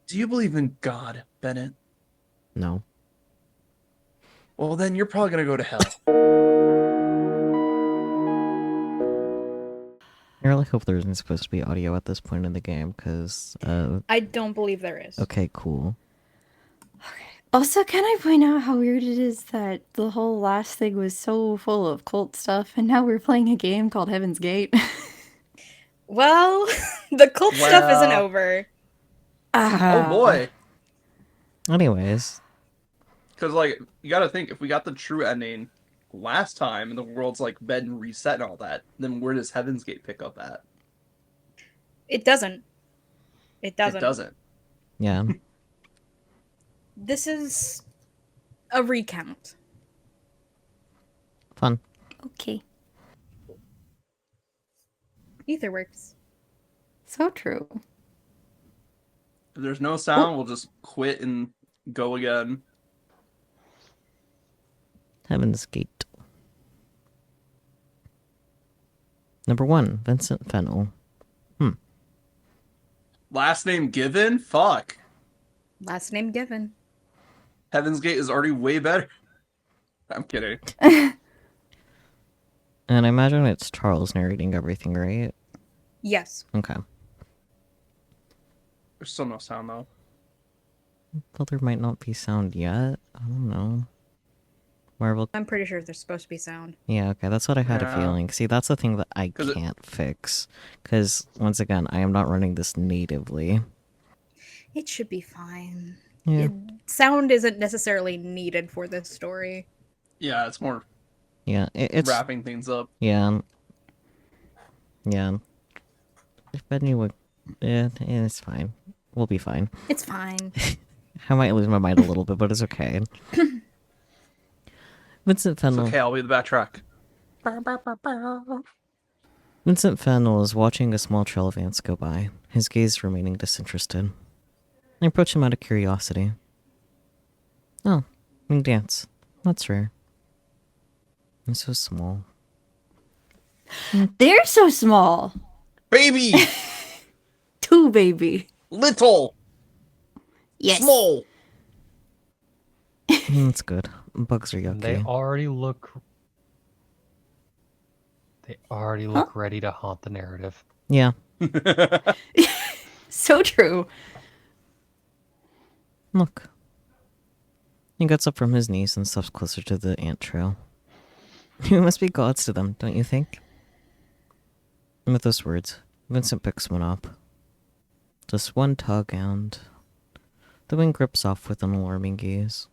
Do you believe in God, Bennett? No. Well, then you're probably gonna go to hell. I really hope there isn't supposed to be audio at this point in the game, because, I don't believe there is. okay, cool. Also, can I point out how weird it is that the whole last thing was so full of cult stuff, and now we're playing a game called Heaven's Gate? Well, the cult stuff isn't Well, over. oh boy. Anyways, Because, like, you gotta think, if we got the true ending last time and the world's, like, been reset and all that, then where does Heaven's Gate pick up at? It doesn't. It doesn't. It doesn't. yeah. This is a recount. Fun. Okay. Ether works. So true. If there's no sound, we'll just quit and go again. Heaven's Gate. Number 1, Vincent Fennel. Last name given? Fuck. Last name given. Heaven's Gate is already way better. I'm kidding. And I imagine it's Charles narrating everything, right? Yes. Okay. There's still no sound, though. Well, there might not be sound yet. I don't know. Marvel. I'm pretty sure there's supposed to be sound. Yeah, okay, that's what I had a Yeah. feeling. See, that's the thing that I 'Cause it- can't fix. Because, once again, I am not running this natively. It should be fine. Yeah. Sound isn't necessarily needed for this story. Yeah, it's more Yeah, it's... wrapping things up. Yeah. Yeah. If Benny would... Yeah, it's fine. We'll be fine. It's fine. I might lose my mind a little bit, but it's okay. Vincent It's Fennel. okay, I'll be the backtrack. Vincent Fennel is watching a small trail of ants go by, his gaze remaining disinterested. I approach him out of curiosity. Oh, winged ants. That's rare. I'm so small. They're so small. Baby! Too baby. Little! Yes. Small! That's good. Bugs are yucky. They already look. They already look ready to haunt the narrative. Yeah. So true. Look. He gets up from his knees and steps closer to the ant trail. You must be gods to them, don't you think? And with those words, Vincent picks one up. Just one tug and... the wing grips off with an alarming gaze.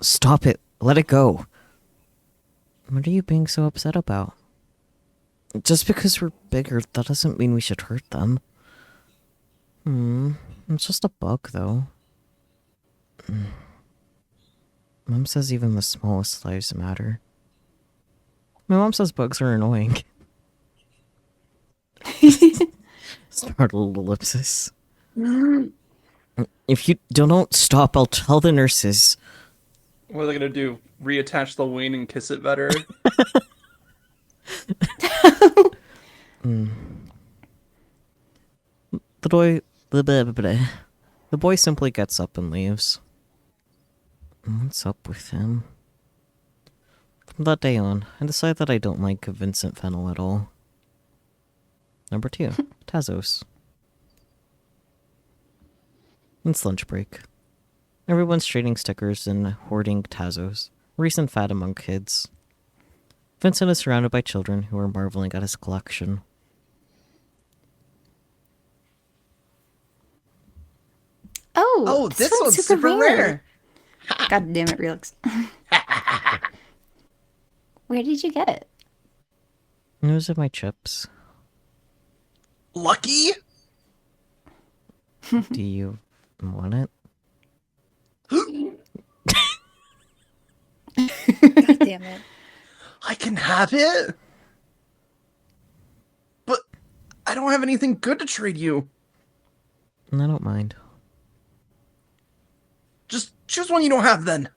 Stop it! Let it go! What are you being so upset about? Just because we're bigger, that doesn't mean we should hurt them. It's just a bug, though. Mom says even the smallest lives matter. My mom says bugs are annoying. Startled ellipsis. If you don't stop, I'll tell the nurses. What are they gonna do? Reattach the wing and kiss it better? The boy simply gets up and leaves. What's up with him? From that day on, I decide that I don't like Vincent Fennel at all. Number 2, Tazos. It's lunch break. Everyone's trading stickers and hoarding Tazos. Recent fad among kids. Vincent is surrounded by children who are marveling at his collection. Oh, this one's super rare. God damn it, Relix. Where did you get it? Those are my chips. Lucky? Do you want it? God damn it. I can have it? But I don't have anything good to trade you. I don't mind. Just choose one you don't have then.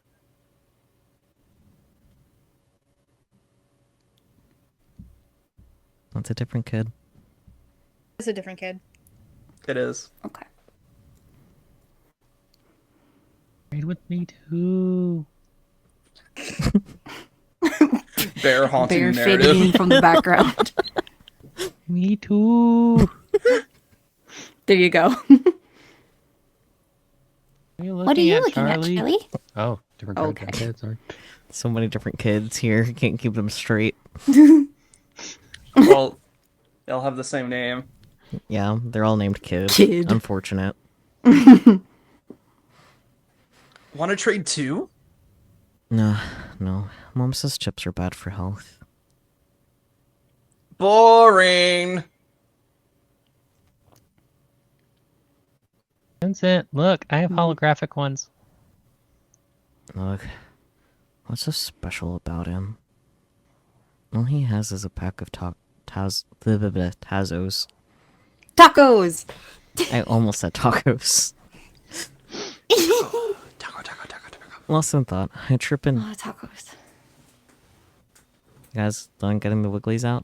That's a different kid. It's a different kid. It is. Okay. Trade with me too. Bear haunting Bear narrative. fading in from the background. Me too. There you go. What What are you looking at, Charlie? Oh, different Okay. cards. Okay, sorry. So many different kids here. Can't keep them straight. Well, they'll have the same name. Yeah, they're all named Kid. Kid. Unfortunate. Want to trade too? No. Mom says chips are bad for health. Boring. Vincent, look, I have holographic ones. Look, what's so special about him? All he has is a pack of Tazos. Tacos! I almost said tacos. Taco. Lost in thought. I trip in. Oh, tacos. You guys done getting the wigglies out?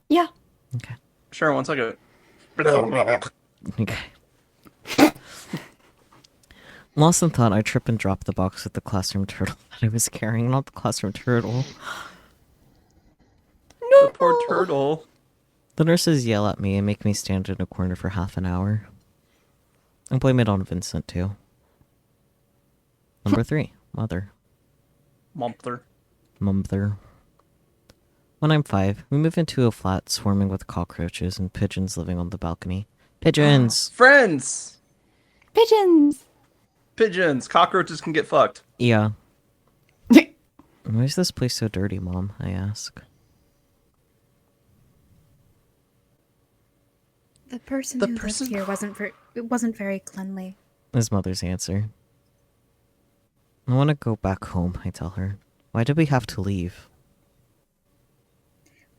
Yeah. Okay. Sure, 1 second. Okay. Lost in thought, I trip and drop the box with the classroom turtle that I was carrying, not the classroom turtle. The poor turtle. The nurses yell at me and make me stand in a corner for half an hour. I blame it on Vincent, too. Number 3. Mother. Mumpler. Mother. When I'm 5, we move into a flat swarming with cockroaches and pigeons living on the balcony. Pigeons! Friends! Pigeons! Pigeons. Cockroaches can get fucked. Yeah. Why is this place so dirty, Mom? I ask. The person The who person- lived here wasn't very cleanly. His mother's answer. I want to go back home, I tell her. Why did we have to leave?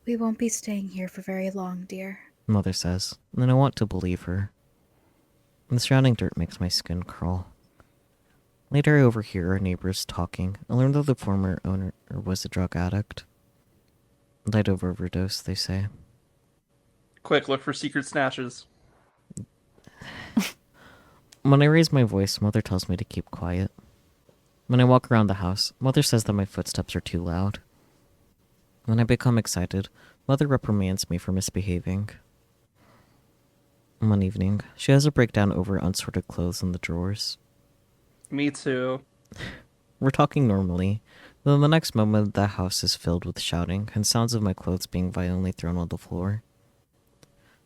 We won't be staying here for very long, dear. Mother says, and then I want to believe her. The surrounding dirt makes my skin crawl. Later I overhear our neighbors talking. I learn that the former owner was a drug addict. Died of overdose, they say. Quick, look for secret snatches. When I raise my voice, Mother tells me to keep quiet. When I walk around the house, Mother says that my footsteps are too loud. When I become excited, Mother reprimands me for misbehaving. One evening, she has a breakdown over unsorted clothes in the drawers. Me too. We're talking normally, then the next moment the house is filled with shouting and sounds of my clothes being violently thrown on the floor.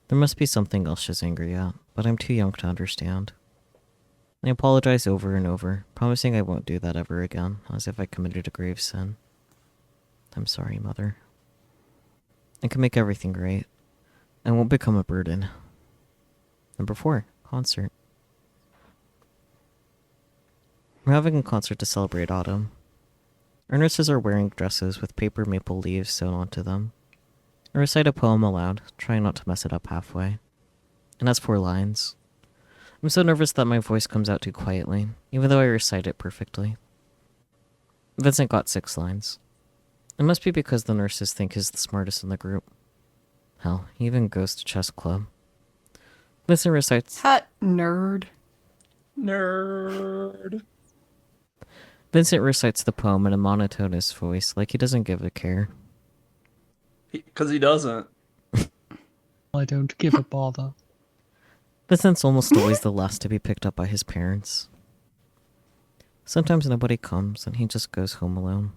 There must be something else she's angry at, but I'm too young to understand. I apologize over and over, promising I won't do that ever again, as if I committed a grave sin. I'm sorry, Mother. I can make everything right. I won't become a burden. Number 4, concert. We're having a concert to celebrate autumn. Our nurses are wearing dresses with paper maple leaves sewn onto them. I recite a poem aloud, trying not to mess it up halfway. It has 4 lines. I'm so nervous that my voice comes out too quietly, even though I recite it perfectly. Vincent got 6 lines. It must be because the nurses think he's the smartest in the group. Hell, he even goes to chess club. Vincent recites... Hot nerd. Nerd. Vincent recites the poem in a monotonous voice, like he doesn't give a care. Because he doesn't. I don't give a bother. Vincent's almost always the last to be picked up by his parents. Sometimes nobody comes, and he just goes home alone.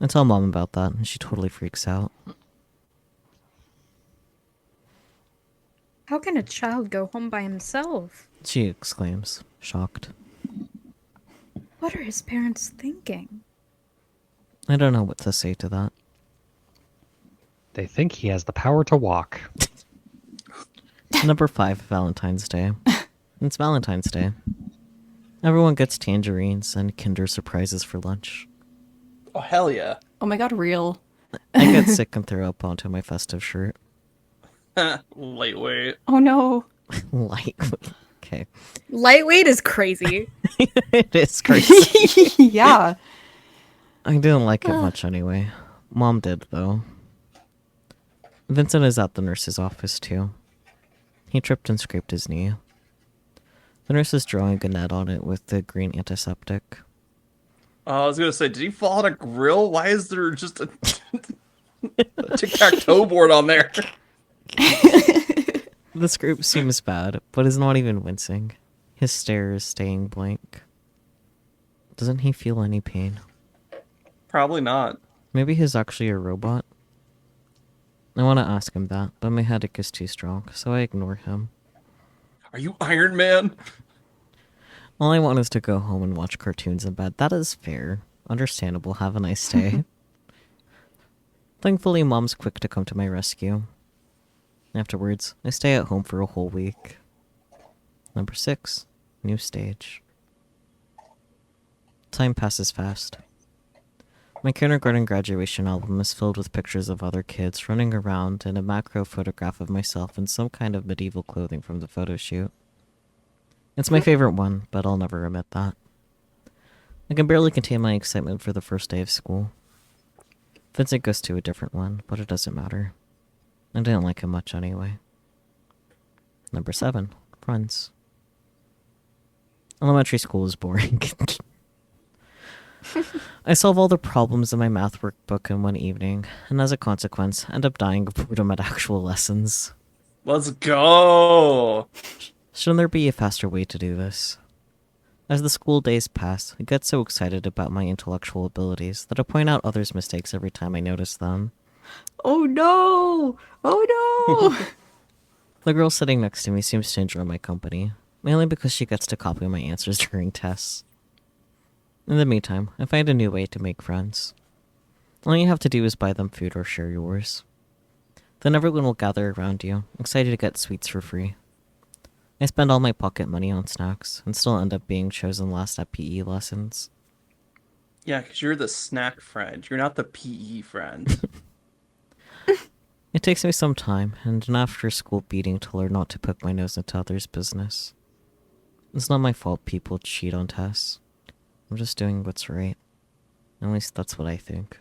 I tell Mom about that, and she totally freaks out. How can a child go home by himself? She exclaims, shocked. What are his parents thinking? I don't know what to say to that. They think he has the power to walk. Number 5, Valentine's Day. It's Valentine's Day. Everyone gets tangerines and Kinder surprises for lunch. Oh, hell yeah. Oh my god, real. I get sick and throw up onto my festive shirt. Lightweight. Oh no. Lightweight. Okay. Lightweight is crazy. It is crazy. Yeah. I didn't like it much anyway. Mom did, though. Vincent is at the nurse's office, too. He tripped and scraped his knee. The nurse is drawing a net on it with the green antiseptic. I was gonna say, did he fall on a grill? Why is there just a tic-tac-toe board on there? This group seems bad, but is not even wincing. His stare is staying blank. Doesn't he feel any pain? Probably not. Maybe he's actually a robot? I want to ask him that, but my headache is too strong, so I ignore him. Are you Iron Man? All I want is to go home and watch cartoons in bed. That is fair. Understandable. Have a nice day. Thankfully, Mom's quick to come to my rescue. Afterwards, I stay at home for a whole week. Number 6. New stage. Time passes fast. My kindergarten graduation album is filled with pictures of other kids running around and a macro photograph of myself in some kind of medieval clothing from the photo shoot. It's my favorite one, but I'll never admit that. I can barely contain my excitement for the first day of school. Vincent goes to a different one, but it doesn't matter. I didn't like him much anyway. Number 7. Friends. Elementary school is boring. I solve all the problems in my math workbook in one evening, and as a consequence, end up dying of boredom at actual lessons. Let's go! Shouldn't there be a faster way to do this? As the school days pass, I get so excited about my intellectual abilities that I point out others' mistakes every time I notice them. Oh no! Oh no! The girl sitting next to me seems to enjoy my company, mainly because she gets to copy my answers during tests. In the meantime, I find a new way to make friends. All you have to do is buy them food or share yours. Then everyone will gather around you, excited to get sweets for free. I spend all my pocket money on snacks, and still end up being chosen last at PE lessons. Yeah, because you're the snack friend. You're not the PE friend. It takes me some time, and an after-school beating to learn not to poke my nose into others' business. It's not my fault people cheat on tests. I'm just doing what's right. At least that's what I think.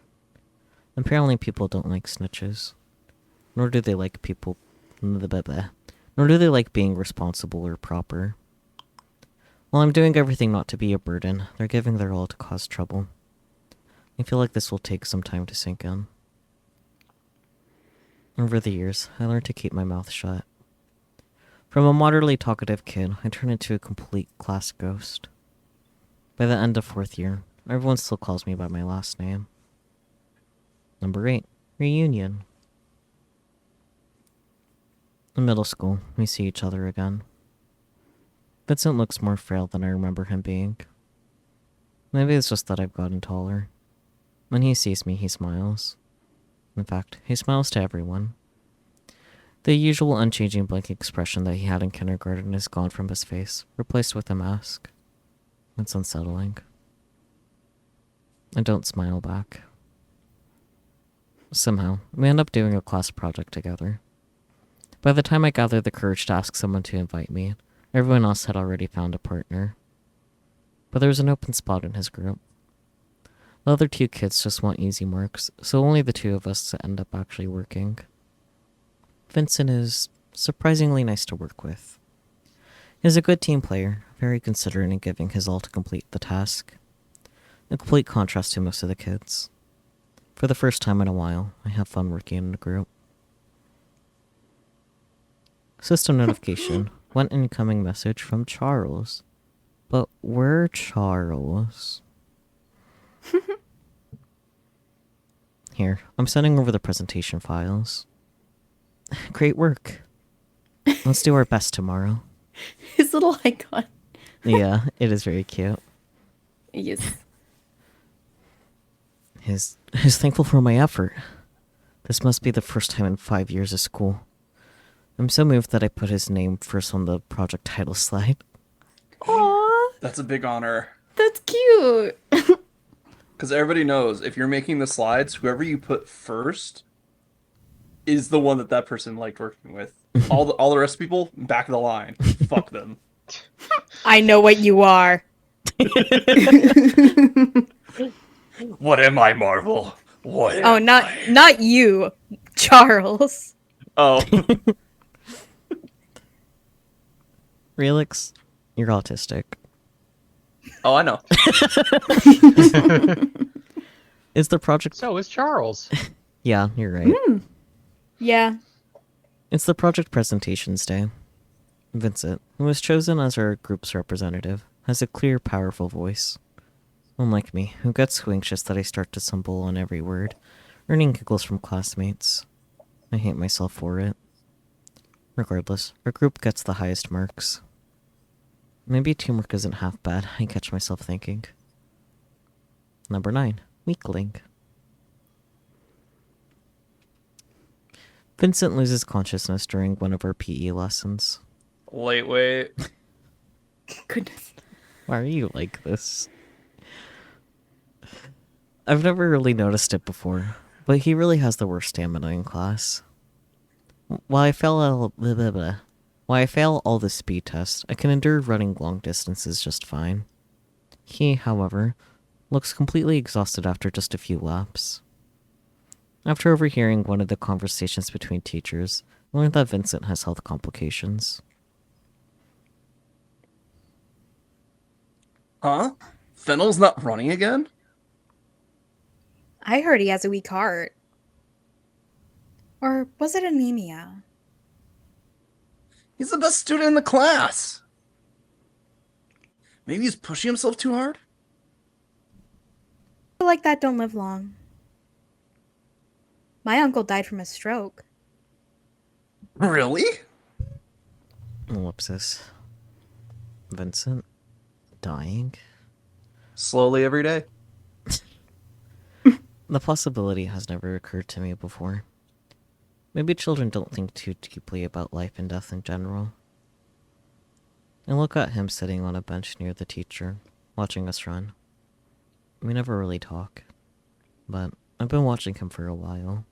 Apparently people don't like snitches. Nor do they like people... Nor do they like being responsible or proper. While I'm doing everything not to be a burden, they're giving their all to cause trouble. I feel like this will take some time to sink in. Over the years, I learned to keep my mouth shut. From a moderately talkative kid, I turned into a complete class ghost. By the end of 4th year, everyone still calls me by my last name. Number 8. Reunion. In middle school, we see each other again. Vincent looks more frail than I remember him being. Maybe it's just that I've gotten taller. When he sees me, he smiles. In fact, he smiles to everyone. The usual unchanging blank expression that he had in kindergarten is gone from his face, replaced with a mask. It's unsettling. I don't smile back. Somehow, we end up doing a class project together. By the time I gather the courage to ask someone to invite me, everyone else had already found a partner. But there was an open spot in his group. The other 2 kids just want easy marks, so only the 2 of us end up actually working. Vincent is surprisingly nice to work with. He's a good team player, very considerate in giving his all to complete the task. A complete contrast to most of the kids. For the first time in a while, I have fun working in a group. System notification. One incoming message from Charles. But where Charles? Here, I'm sending over the presentation files. Great work. Let's do our best tomorrow. His little icon. Yeah, it is very cute. Yes. He's thankful for my effort. This must be the first time in 5 years of school. I'm so moved that I put his name first on the project title slide. Aww, That's a big honor. that's cute. Because everybody knows, if you're making the slides, whoever you put first is the one that person liked working with. All the rest of people, back of the line. Fuck them. I know what you are. What am I, Marvel? What? Oh, not you, Charles. Oh. Relix, You're autistic. Oh, I know. Is the project... So is Charles. Yeah, you're right. Yeah. It's the project presentations day. Vincent, who was chosen as our group's representative, has a clear, powerful voice. Unlike me, who gets so anxious that I start to stumble on every word, earning giggles from classmates. I hate myself for it. Regardless, our group gets the highest marks. Maybe teamwork isn't half bad, I catch myself thinking. Number 9. Weakling. Vincent loses consciousness during one of our PE lessons. Wait. Goodness. Why are you like this? I've never really noticed it before, but he really has the worst stamina in class. While I fail all the speed tests, I can endure running long distances just fine. He, however, looks completely exhausted after just a few laps. After overhearing one of the conversations between teachers, I learned that Vincent has health complications. Huh? Fennel's not running again? I heard he has a weak heart. Or was it anemia? He's the best student in the class. Maybe he's pushing himself too hard? People like that don't live long. My uncle died from a stroke. Really? Ellipsis. Vincent? Dying? Slowly every day. The possibility has never occurred to me before. Maybe children don't think too deeply about life and death in general. I look at him sitting on a bench near the teacher, watching us run. We never really talk, but I've been watching him for a while.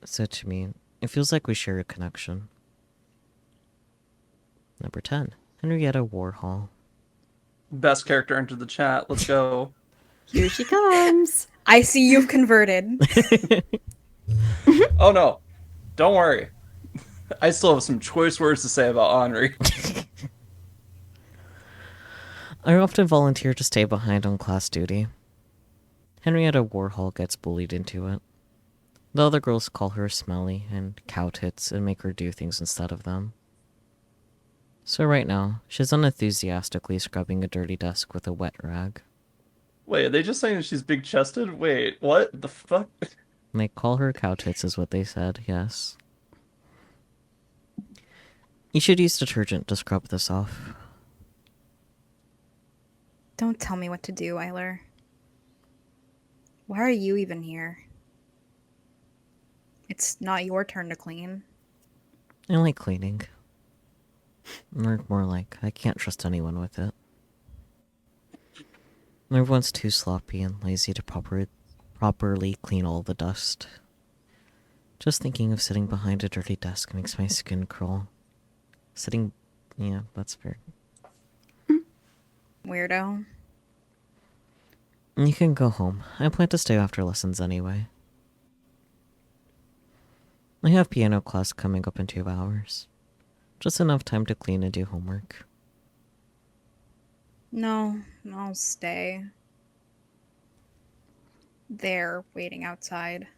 So to me, it feels like we share a connection. Number 10. Henrietta Warhol. Best character entered the chat. Let's go. Here she comes. I see you've converted. Oh no. Don't worry. I still have some choice words to say about Henri. I often volunteer to stay behind on class duty. Henrietta Warhol gets bullied into it. The other girls call her smelly and cow tits and make her do things instead of them. So right now, she's unenthusiastically scrubbing a dirty desk with a wet rag. Wait, are they just saying she's big chested? Wait, what the fuck? They call her cow tits is what they said, yes. You should use detergent to scrub this off. Don't tell me what to do, Eiler. Why are you even here? It's not your turn to clean. I like cleaning. Or more like, I can't trust anyone with it. Everyone's too sloppy and lazy to properly clean all the dust. Just thinking of sitting behind a dirty desk makes my skin crawl. Yeah, that's fair. Weirdo. You can go home. I plan to stay after lessons anyway. I have piano class coming up in 2 hours. Just enough time to clean and do homework. No, I'll stay. They're waiting outside.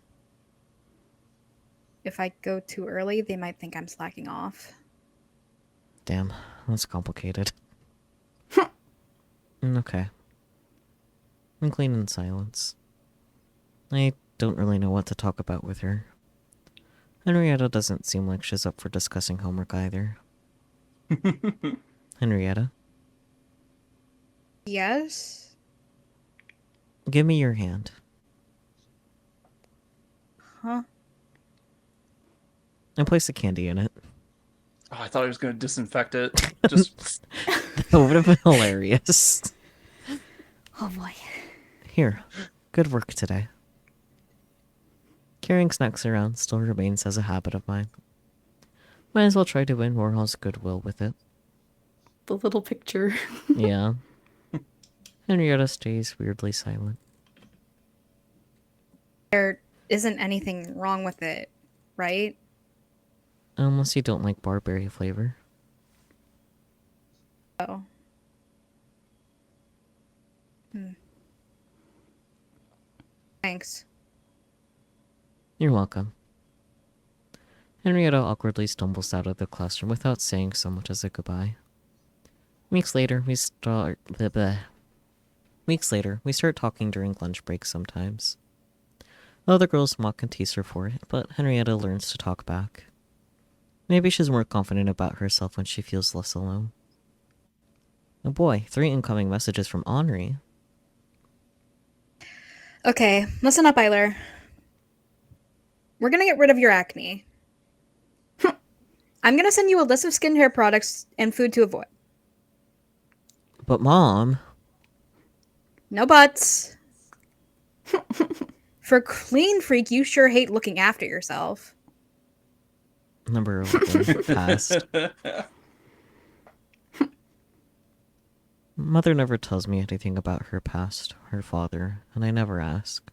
If I go too early, they might think I'm slacking off. Damn, that's complicated. Okay. I'm clean in silence. I don't really know what to talk about with her. Henrietta doesn't seem like she's up for discussing homework either. Henrietta, Yes? give me your hand. Huh? And place a candy in it. Oh, I thought I was gonna disinfect it. Just That would have been hilarious. Oh boy. Here, good work today. Carrying snacks around still remains as a habit of mine. Might as well try to win Warhol's goodwill with it. The little picture. Yeah. Henrietta stays weirdly silent. There isn't anything wrong with it, right? Unless you don't like barberry flavor. Oh. Thanks. You're welcome. Henrietta awkwardly stumbles out of the classroom without saying so much as a goodbye. Weeks later, we start talking during lunch breaks sometimes. The other girls mock and tease her for it, but Henrietta learns to talk back. Maybe she's more confident about herself when she feels less alone. Oh boy, 3 incoming messages from Henri. Okay, listen up, Eiler. We're gonna get rid of your acne. I'm gonna send you a list of skincare products and food to avoid. But Mom... No buts. For Clean Freak, you sure hate looking after yourself. Number 11, passed. Mother never tells me anything about her past, her father, and I never ask.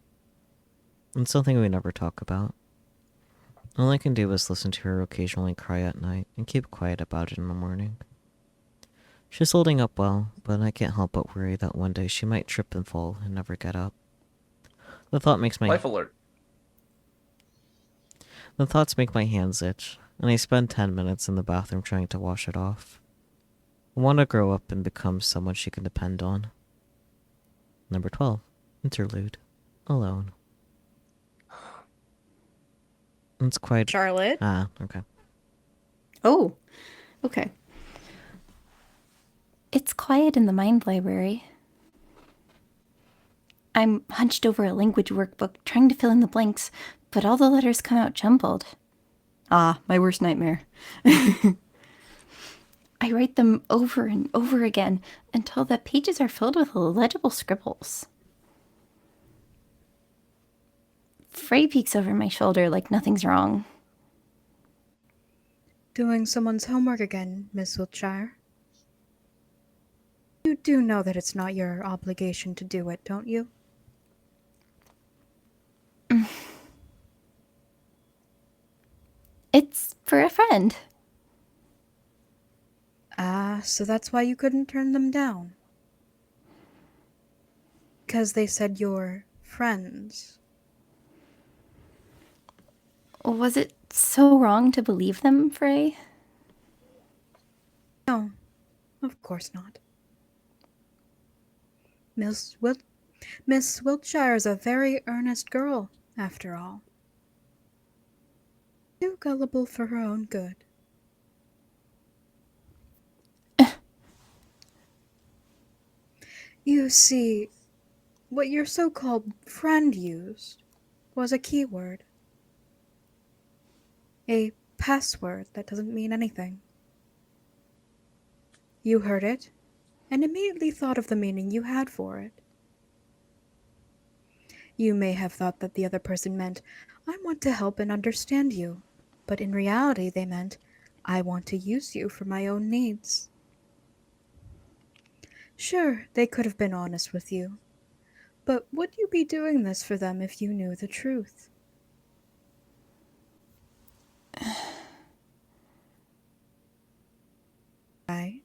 It's something we never talk about. All I can do is listen to her occasionally cry at night and keep quiet about it in the morning. She's holding up well, but I can't help but worry that one day she might trip and fall and never get up. The thought makes my Life alert. The thoughts make my hands itch, and I spend 10 minutes in the bathroom trying to wash it off. I want to grow up and become someone she can depend on. Number 12, interlude, alone. It's quite... Charlotte? Ah, okay. Oh, okay. It's quiet in the mind library. I'm hunched over a language workbook trying to fill in the blanks, but all the letters come out jumbled. Ah, my worst nightmare. I write them over and over again until the pages are filled with illegible scribbles. Frey peeks over my shoulder like nothing's wrong. Doing someone's homework again, Miss Wiltshire. You do know that it's not your obligation to do it, don't you? It's for a friend. Ah, so that's why you couldn't turn them down. Because they said you're friends. Was it so wrong to believe them, Frey? No, of course not. Miss Wiltshire is a very earnest girl, after all. Too gullible for her own good. You see, what your so-called friend used was a keyword. A password that doesn't mean anything. You heard it, and immediately thought of the meaning you had for it. You may have thought that the other person meant, I want to help and understand you, but in reality they meant, I want to use you for my own needs. Sure, they could have been honest with you, but would you be doing this for them if you knew the truth? Right?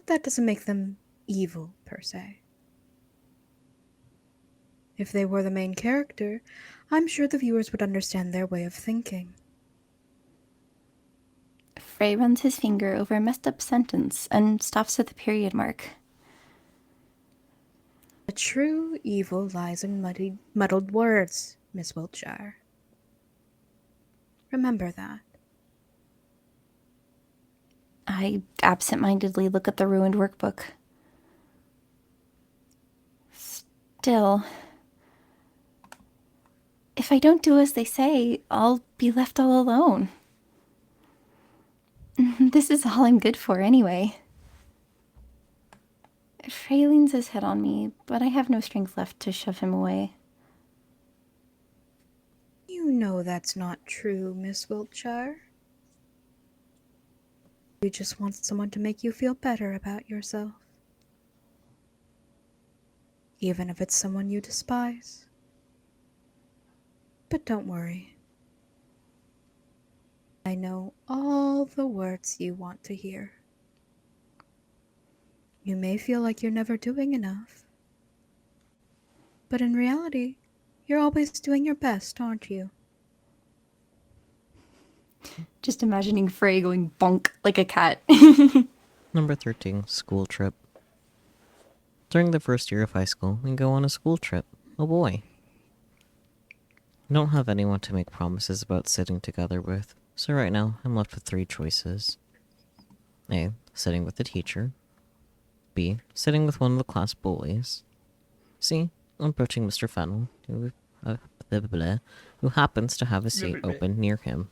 That doesn't make them evil, per se. If they were the main character, I'm sure the viewers would understand their way of thinking. Frey runs his finger over a messed up sentence and stops at the period mark. The true evil lies in muddled words, Miss Wiltshire. Remember that. I absent-mindedly look at the ruined workbook. Still, if I don't do as they say, I'll be left all alone. This is all I'm good for anyway. Frey leans his head on me, but I have no strength left to shove him away. You know that's not true, Miss Wiltshire. You just want someone to make you feel better about yourself. Even if it's someone you despise. But don't worry. I know all the words you want to hear. You may feel like you're never doing enough. But in reality, you're always doing your best, aren't you? Just imagining Frey going bonk like a cat. Number 13, school trip. During the first year of high school, we go on a school trip. Oh boy. I don't have anyone to make promises about sitting together with, so right now I'm left with 3 choices. A. Sitting with the teacher. B. Sitting with one of the class bullies. C. Approaching Mr. Fennel, who happens to have a seat open near him.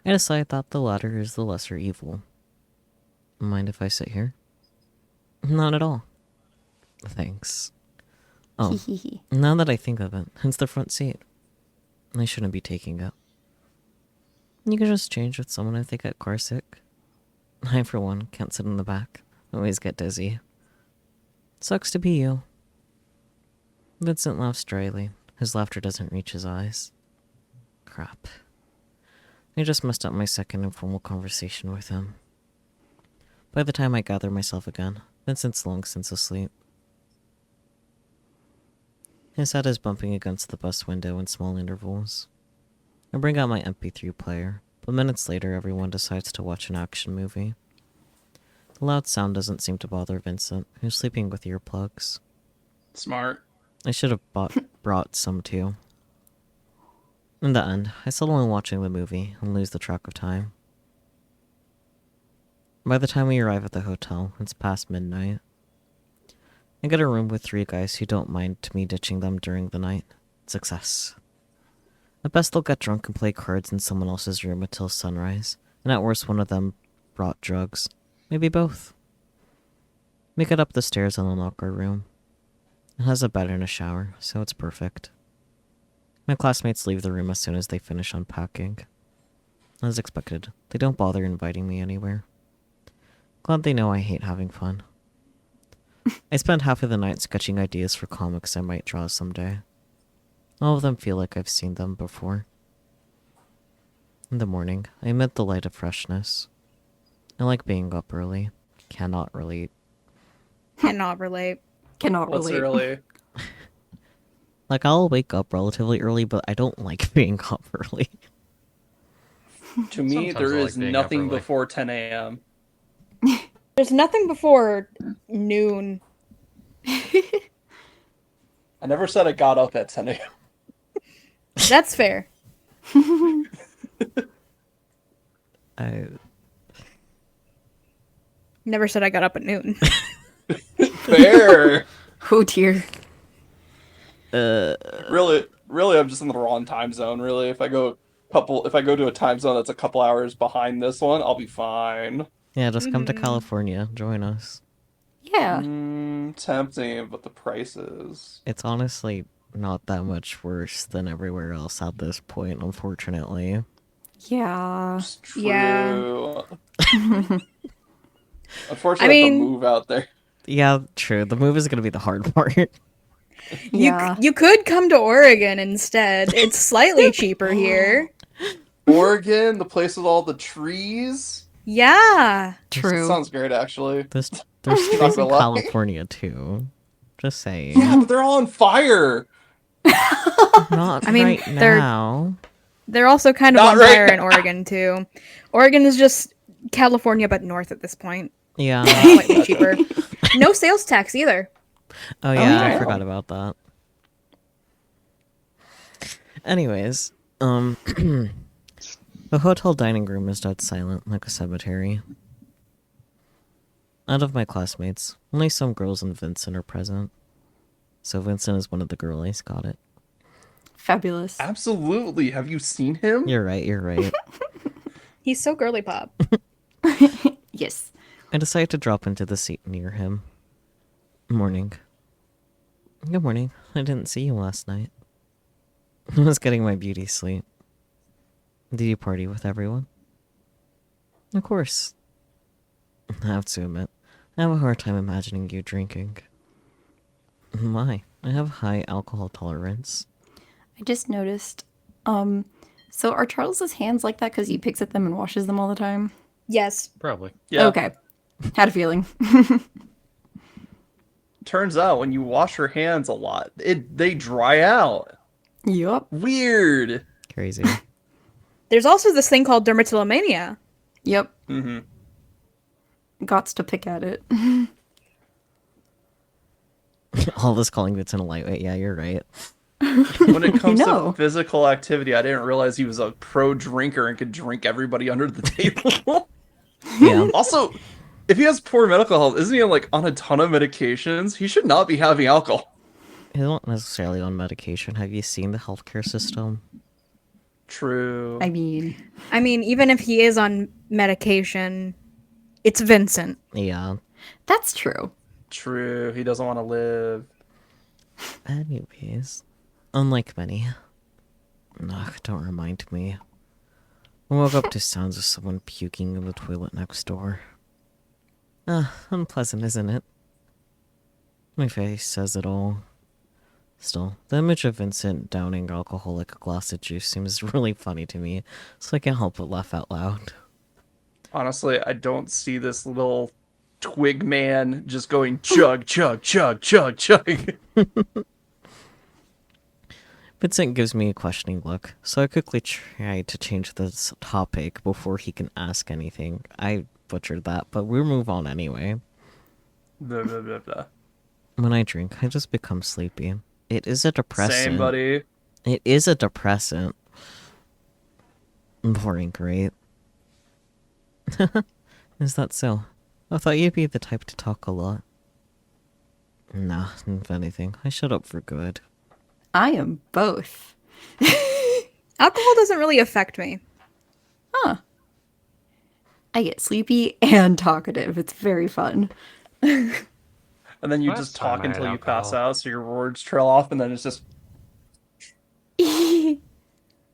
I decide that the latter is the lesser evil. Mind if I sit here? Not at all. Thanks. Oh, now that I think of it, it's the front seat. I shouldn't be taking it. You can just change with someone if they get car sick. I, for one, can't sit in the back. I always get dizzy. Sucks to be you. Vincent laughs dryly. His laughter doesn't reach his eyes. Crap. I just messed up my second informal conversation with him. By the time I gather myself again, Vincent's long since asleep. His head is bumping against the bus window in small intervals. I bring out my MP3 player, but minutes later everyone decides to watch an action movie. The loud sound doesn't seem to bother Vincent, who's sleeping with earplugs. Smart. I should have brought some too. In the end, I settle on watching the movie and lose the track of time. By the time we arrive at the hotel, it's past midnight. I get a room with 3 guys who don't mind me ditching them during the night. Success. At best, they'll get drunk and play cards in someone else's room until sunrise, and at worst, one of them brought drugs. Maybe both. We get up the stairs and unlock our room. It has a bed and a shower, so it's perfect. My classmates leave the room as soon as they finish unpacking. As expected, they don't bother inviting me anywhere. Glad they know I hate having fun. I spend half of the night sketching ideas for comics I might draw someday. All of them feel like I've seen them before. In the morning, I emit the light of freshness. I like being up early. Cannot relate. Cannot relate. Cannot What's relate. early? Like, I'll wake up relatively early, but I don't like being up early. To me, Sometimes there I like is being up nothing early. before 10 a.m. There's nothing before noon. I never said I got up at 10 a.m. That's fair. I Never said I got up at noon. Fair. Oh dear. Really, I'm just in the wrong time zone. Really, if I go to a time zone that's a couple hours behind this one, I'll be fine. Yeah, just come to California. Join us. Yeah. Tempting, but the prices. It's honestly not that much worse than everywhere else at this point, unfortunately. Yeah. It's true. Yeah. Unfortunately, I have to mean- move out there. Yeah, true. The move is going to be the hard part. Yeah. You could come to Oregon instead. It's slightly cheaper here. Oregon, the place with all the trees. Yeah. True. Sounds great, actually. There's trees in gonna lie. California, too. Just saying. Yeah, but they're all on fire. Not I mean, right they're- now. They're also kind of Not on right fire in now. Oregon too. Oregon is just California but north at this point. Yeah. Slightly cheaper. No sales tax either. Oh yeah, I yeah. forgot about that. Anyways, the hotel dining room is dead silent, like a cemetery. Out of my classmates, only some girls and Vincent are present. So Vincent is one of the girlies, got it. Fabulous. Absolutely. Have you seen him? You're right. He's so girly pop. Yes. I decide to drop into the seat near him. Morning. Good morning. I didn't see you last night. I was getting my beauty sleep. Did you party with everyone? Of course. I have to admit, I have a hard time imagining you drinking. Why? I have high alcohol tolerance. I just noticed, So are Charles's hands like that because he picks at them and washes them all the time? Yes. Probably. Yeah. Okay. Had a feeling. Turns out when you wash your hands a lot, they dry out. Yup. Weird. Crazy. There's also this thing called dermatillomania. Yep. Hmm. Gots to pick at it. All this calling Vincent a lightweight. Yeah, you're right. When it comes know. to physical activity, I didn't realize he was a pro drinker and could drink everybody under the table. Yeah. Also, if he has poor medical health, isn't he like on a ton of medications? He should not be having alcohol. He's not necessarily on medication. Have you seen the healthcare system? True. I mean, Even if he is on medication, it's Vincent. Yeah. that's true. True. He doesn't want to live. Anyways, unlike many. Ugh, don't remind me. I woke up to sounds of someone puking in the toilet next door. Unpleasant, isn't it? My face says it all. Still, the image of Vincent downing alcohol like a glass of juice seems really funny to me, so I can't help but laugh out loud. Honestly, I don't see this little twig man just going chug, chug, chug, chug, chug. Vincent gives me a questioning look, so I quickly try to change the topic before he can ask anything. I butchered that, but we'll move on anyway. Blah, blah, blah, blah. When I drink, I just become sleepy. It is a depressant. Same, buddy. It is a depressant. Boring, great. Is that so? I thought you'd be the type to talk a lot. Nah, if anything, I shut up for good. I am both. Alcohol doesn't really affect me. Huh. I get sleepy and talkative. It's very fun. And then you Last just time talk I had until you pass alcohol. out, so your words trail off, and then it's just And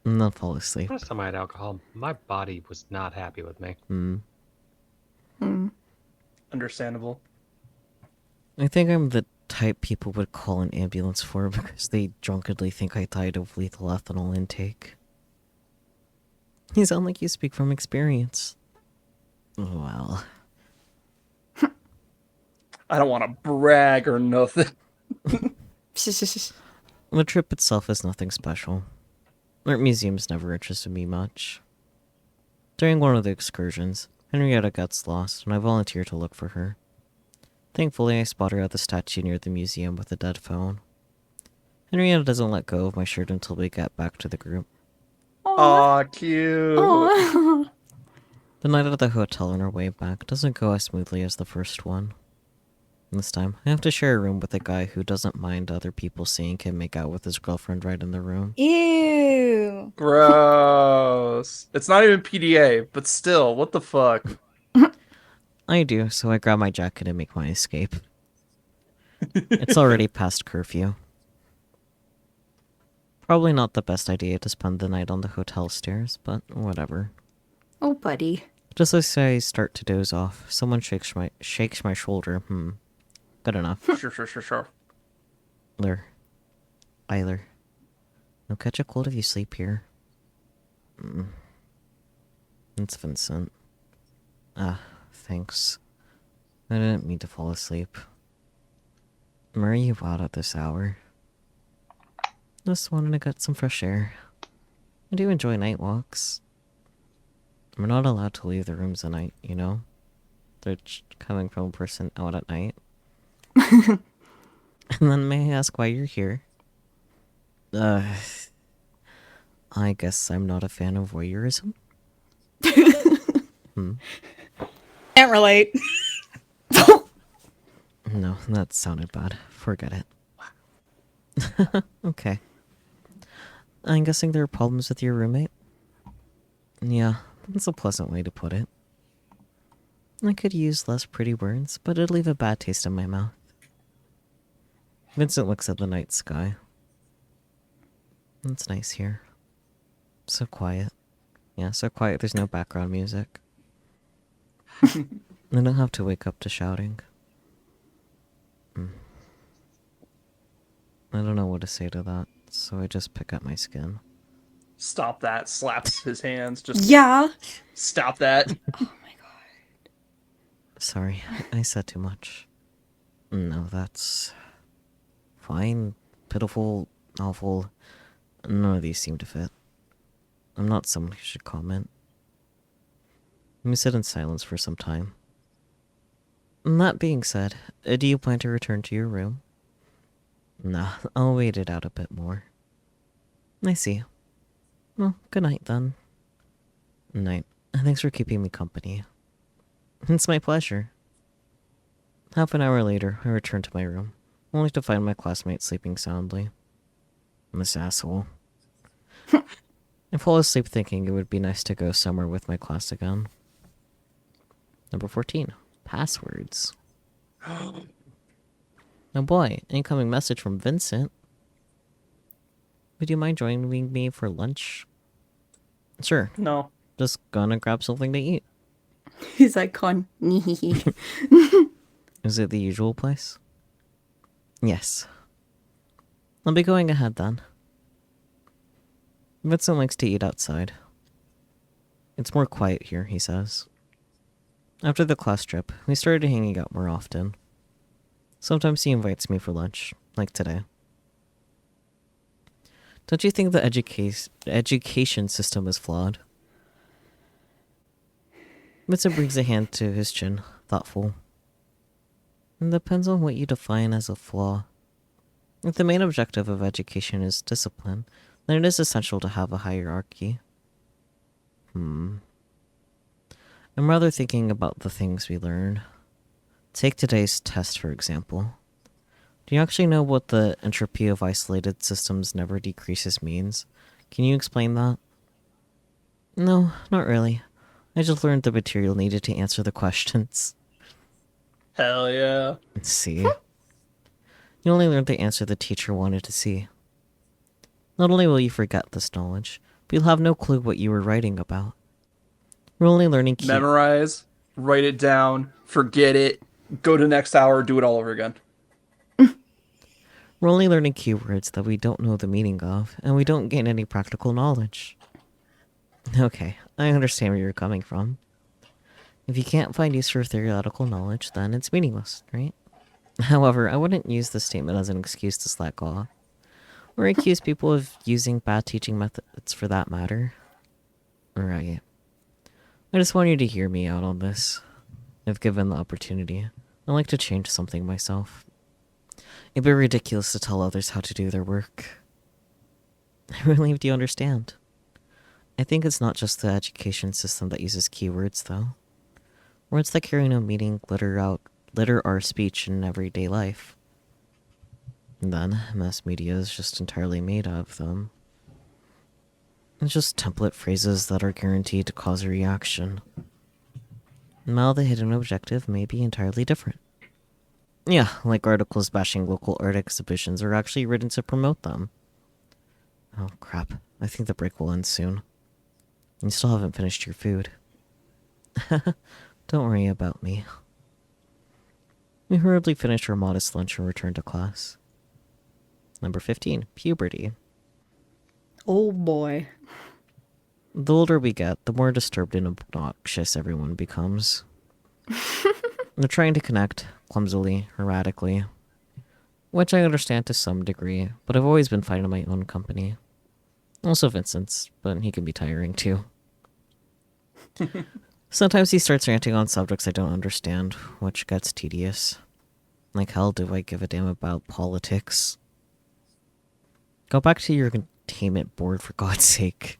then fall asleep. Last time I had alcohol, my body was not happy with me. understandable. I think I'm the type people would call an ambulance for because they drunkenly think I died of lethal ethanol intake. You sound like you speak from experience. Well, I don't want to brag or nothing. the trip itself is nothing special. Art museums never interested me much. During one of the excursions, Henrietta gets lost, and I volunteer to look for her. Thankfully, I spot her at the statue near the museum with a dead phone. Henrietta doesn't let go of my shirt until we get back to the group. Aw, cute. Aw. The night at the hotel on our way back doesn't go as smoothly as the first one. This time, I have to share a room with a guy who doesn't mind other people seeing him make out with his girlfriend right in the room. Ew. Gross. It's not even PDA, but still, what the fuck? I do, so I grab my jacket and make my escape. It's already past curfew. Probably not the best idea to spend the night on the hotel stairs, but whatever. Oh, buddy. Just as I start to doze off, someone shakes my shoulder. Good enough. Sure. Eiler. You'll catch a cold if you sleep here. It's Vincent. Thanks. I didn't mean to fall asleep. Where are you out at this hour? Just wanted to get some fresh air. I do enjoy night walks. We're not allowed to leave the rooms at night, you know? They're coming from a person out at night. And then may I ask why you're here? I guess I'm not a fan of voyeurism. Can't relate. No, that sounded bad. Forget it. Okay. I'm guessing there are problems with your roommate? Yeah, that's a pleasant way to put it. I could use less pretty words, but it'd leave a bad taste in my mouth. Vincent looks at the night sky. It's nice here. So quiet. Yeah, so quiet there's no background music. I don't have to wake up to shouting. I don't know what to say to that, so I just pick at my skin. Stop that. Slaps his hands. Just Yeah. stop that. Oh my god. Sorry, I said too much. No, that's fine. Pitiful, awful. None of these seem to fit. I'm not someone who should comment. Let me sit in silence for some time. That being said, do you plan to return to your room? Nah, I'll wait it out a bit more. I see. Well, good night then. Night. Thanks for keeping me company. It's my pleasure. Half an hour later, I returned to my room, only to find my classmate sleeping soundly. This asshole. I fall asleep thinking it would be nice to go somewhere with my class again. Number 14. Passwords. Oh boy, incoming message from Vincent. Would you mind joining me for lunch? Sure. No. Just gonna grab something to eat. His icon. Is it the usual place? Yes. I'll be going ahead then. Vincent likes to eat outside. It's more quiet here, he says. After the class trip, we started hanging out more often. Sometimes he invites me for lunch, like today. Don't you think the education system is flawed? Vincent brings a hand to his chin, thoughtful. It depends on what you define as a flaw. If the main objective of education is discipline, then it is essential to have a hierarchy. I'm rather thinking about the things we learn. Take today's test, for example. Do you actually know what the entropy of isolated systems never decreases means? Can you explain that? No, not really. I just learned the material needed to answer the questions. Hell yeah. Let's see. You only learned the answer the teacher wanted to see. Not only will you forget this knowledge, but you'll have no clue what you were writing about. We're only learning Memorize, write it down, forget it, go to next hour, do it all over again. We're only learning keywords that we don't know the meaning of, and we don't gain any practical knowledge. Okay, I understand where you're coming from. If you can't find use for theoretical knowledge, then it's meaningless, right? However, I wouldn't use this statement as an excuse to slack off, or accuse people of using bad teaching methods for that matter. Right. I just want you to hear me out on this. If given the opportunity, I'd like to change something myself. It'd be ridiculous to tell others how to do their work. I really do understand. I think it's not just the education system that uses keywords, though. Words that carry no meaning litter our speech in everyday life. And then, mass media is just entirely made of them. It's just template phrases that are guaranteed to cause a reaction. Now the hidden objective may be entirely different. Yeah, like articles bashing local art exhibitions are actually written to promote them. Oh crap, I think the break will end soon. You still haven't finished your food. Don't worry about me. We hurriedly finished our modest lunch and returned to class. Number 15, puberty. Oh boy. The older we get, the more disturbed and obnoxious everyone becomes. They're trying to connect, clumsily, erratically. Which I understand to some degree, but I've always been fine in my own company. Also Vincent's, but he can be tiring too. Sometimes he starts ranting on subjects I don't understand, which gets tedious. Like hell do I give a damn about politics? Go back to your containment board for God's sake.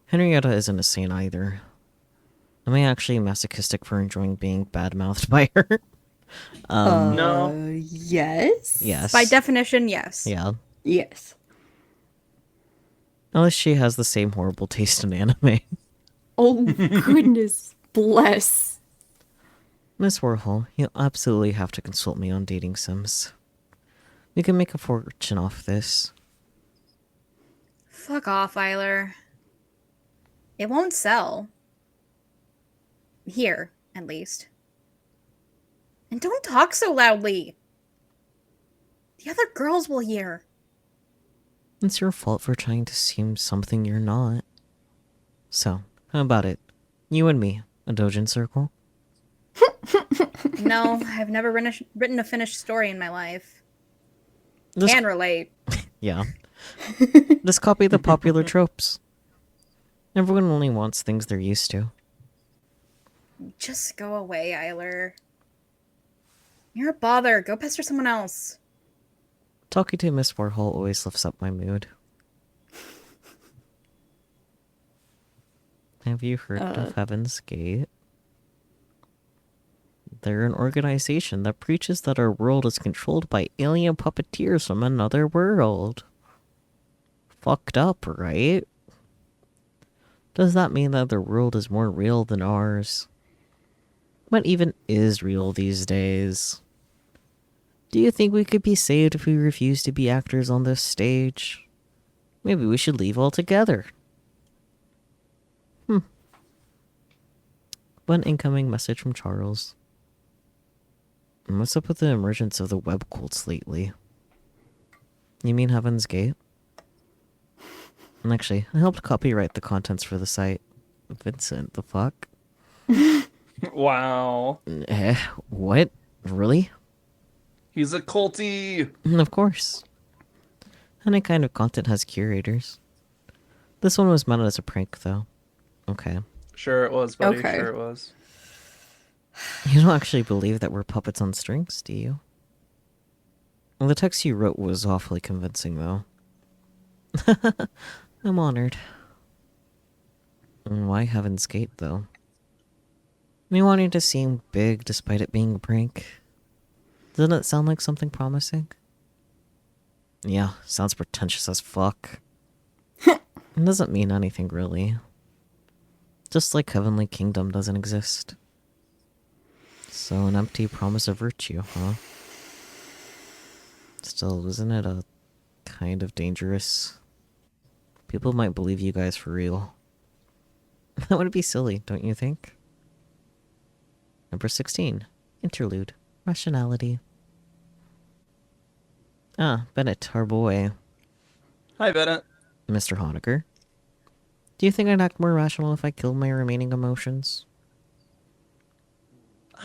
Henrietta isn't a saint either. Am I actually masochistic for enjoying being bad-mouthed by her? No. Yes. Yes. By definition, yes. Yeah. Yes. Unless she has the same horrible taste in anime. Oh, goodness bless. Miss Warhol, you'll absolutely have to consult me on dating sims. We can make a fortune off this. Fuck off, Eiler. It won't sell. Here, at least. And don't talk so loudly. The other girls will hear. It's your fault for trying to seem something you're not. So, how about it? You and me, a Dojin circle? No, I've never written a finished story in my life. Just, Can relate. yeah. Just copy the popular tropes. Everyone only wants things they're used to. Just go away, Eiler. You're a bother. Go pester someone else. Talking to Miss Warhol always lifts up my mood. Have you heard of Heaven's Gate? They're an organization that preaches that our world is controlled by alien puppeteers from another world. Fucked up, right? Does that mean that their world is more real than ours? What even is real these days? Do you think we could be saved if we refuse to be actors on this stage? Maybe we should leave altogether. One incoming message from Charles. What's up with the emergence of the web cults lately? You mean Heaven's Gate? And actually, I helped copyright the contents for the site. Vincent, the fuck? Wow. What? Really? He's a culty. Of course. Any kind of content has curators. This one was meant as a prank, though. Okay. Sure it was, buddy. Okay. Sure it was. You don't actually believe that we're puppets on strings, do you? Well, the text you wrote was awfully convincing, though. I'm honored. Why Heaven's Gate, though? Me wanting to seem big despite it being a prank. Doesn't it sound like something promising? Yeah, sounds pretentious as fuck. It doesn't mean anything, really. Just like Heavenly Kingdom doesn't exist. So an empty promise of virtue, huh? Still, isn't it a kind of dangerous? People might believe you guys for real. That would be silly, don't you think? Number 16. Interlude. Rationality. Ah, Bennett, our boy. Hi, Bennett. Mr. Honecker. Do you think I'd act more rational if I killed my remaining emotions?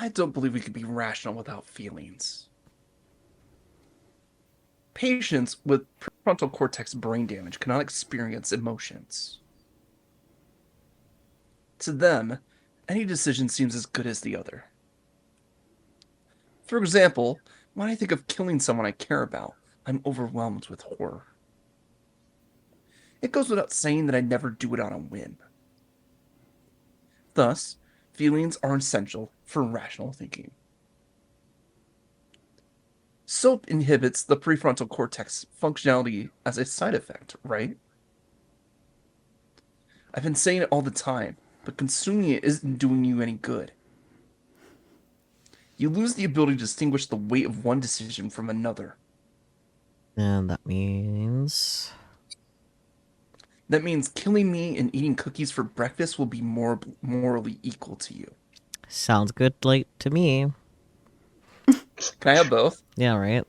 I don't believe we could be rational without feelings. Patients with prefrontal cortex brain damage cannot experience emotions. To them, any decision seems as good as the other. For example, when I think of killing someone I care about, I'm overwhelmed with horror. It goes without saying that I never do it on a whim. Thus, feelings are essential for rational thinking. Soap inhibits the prefrontal cortex functionality as a side effect, right? I've been saying it all the time, but consuming it isn't doing you any good. You lose the ability to distinguish the weight of one decision from another. And that means... That means killing me and eating cookies for breakfast will be more morally equal to you. Sounds good, like, to me. Can I have both? Yeah, right?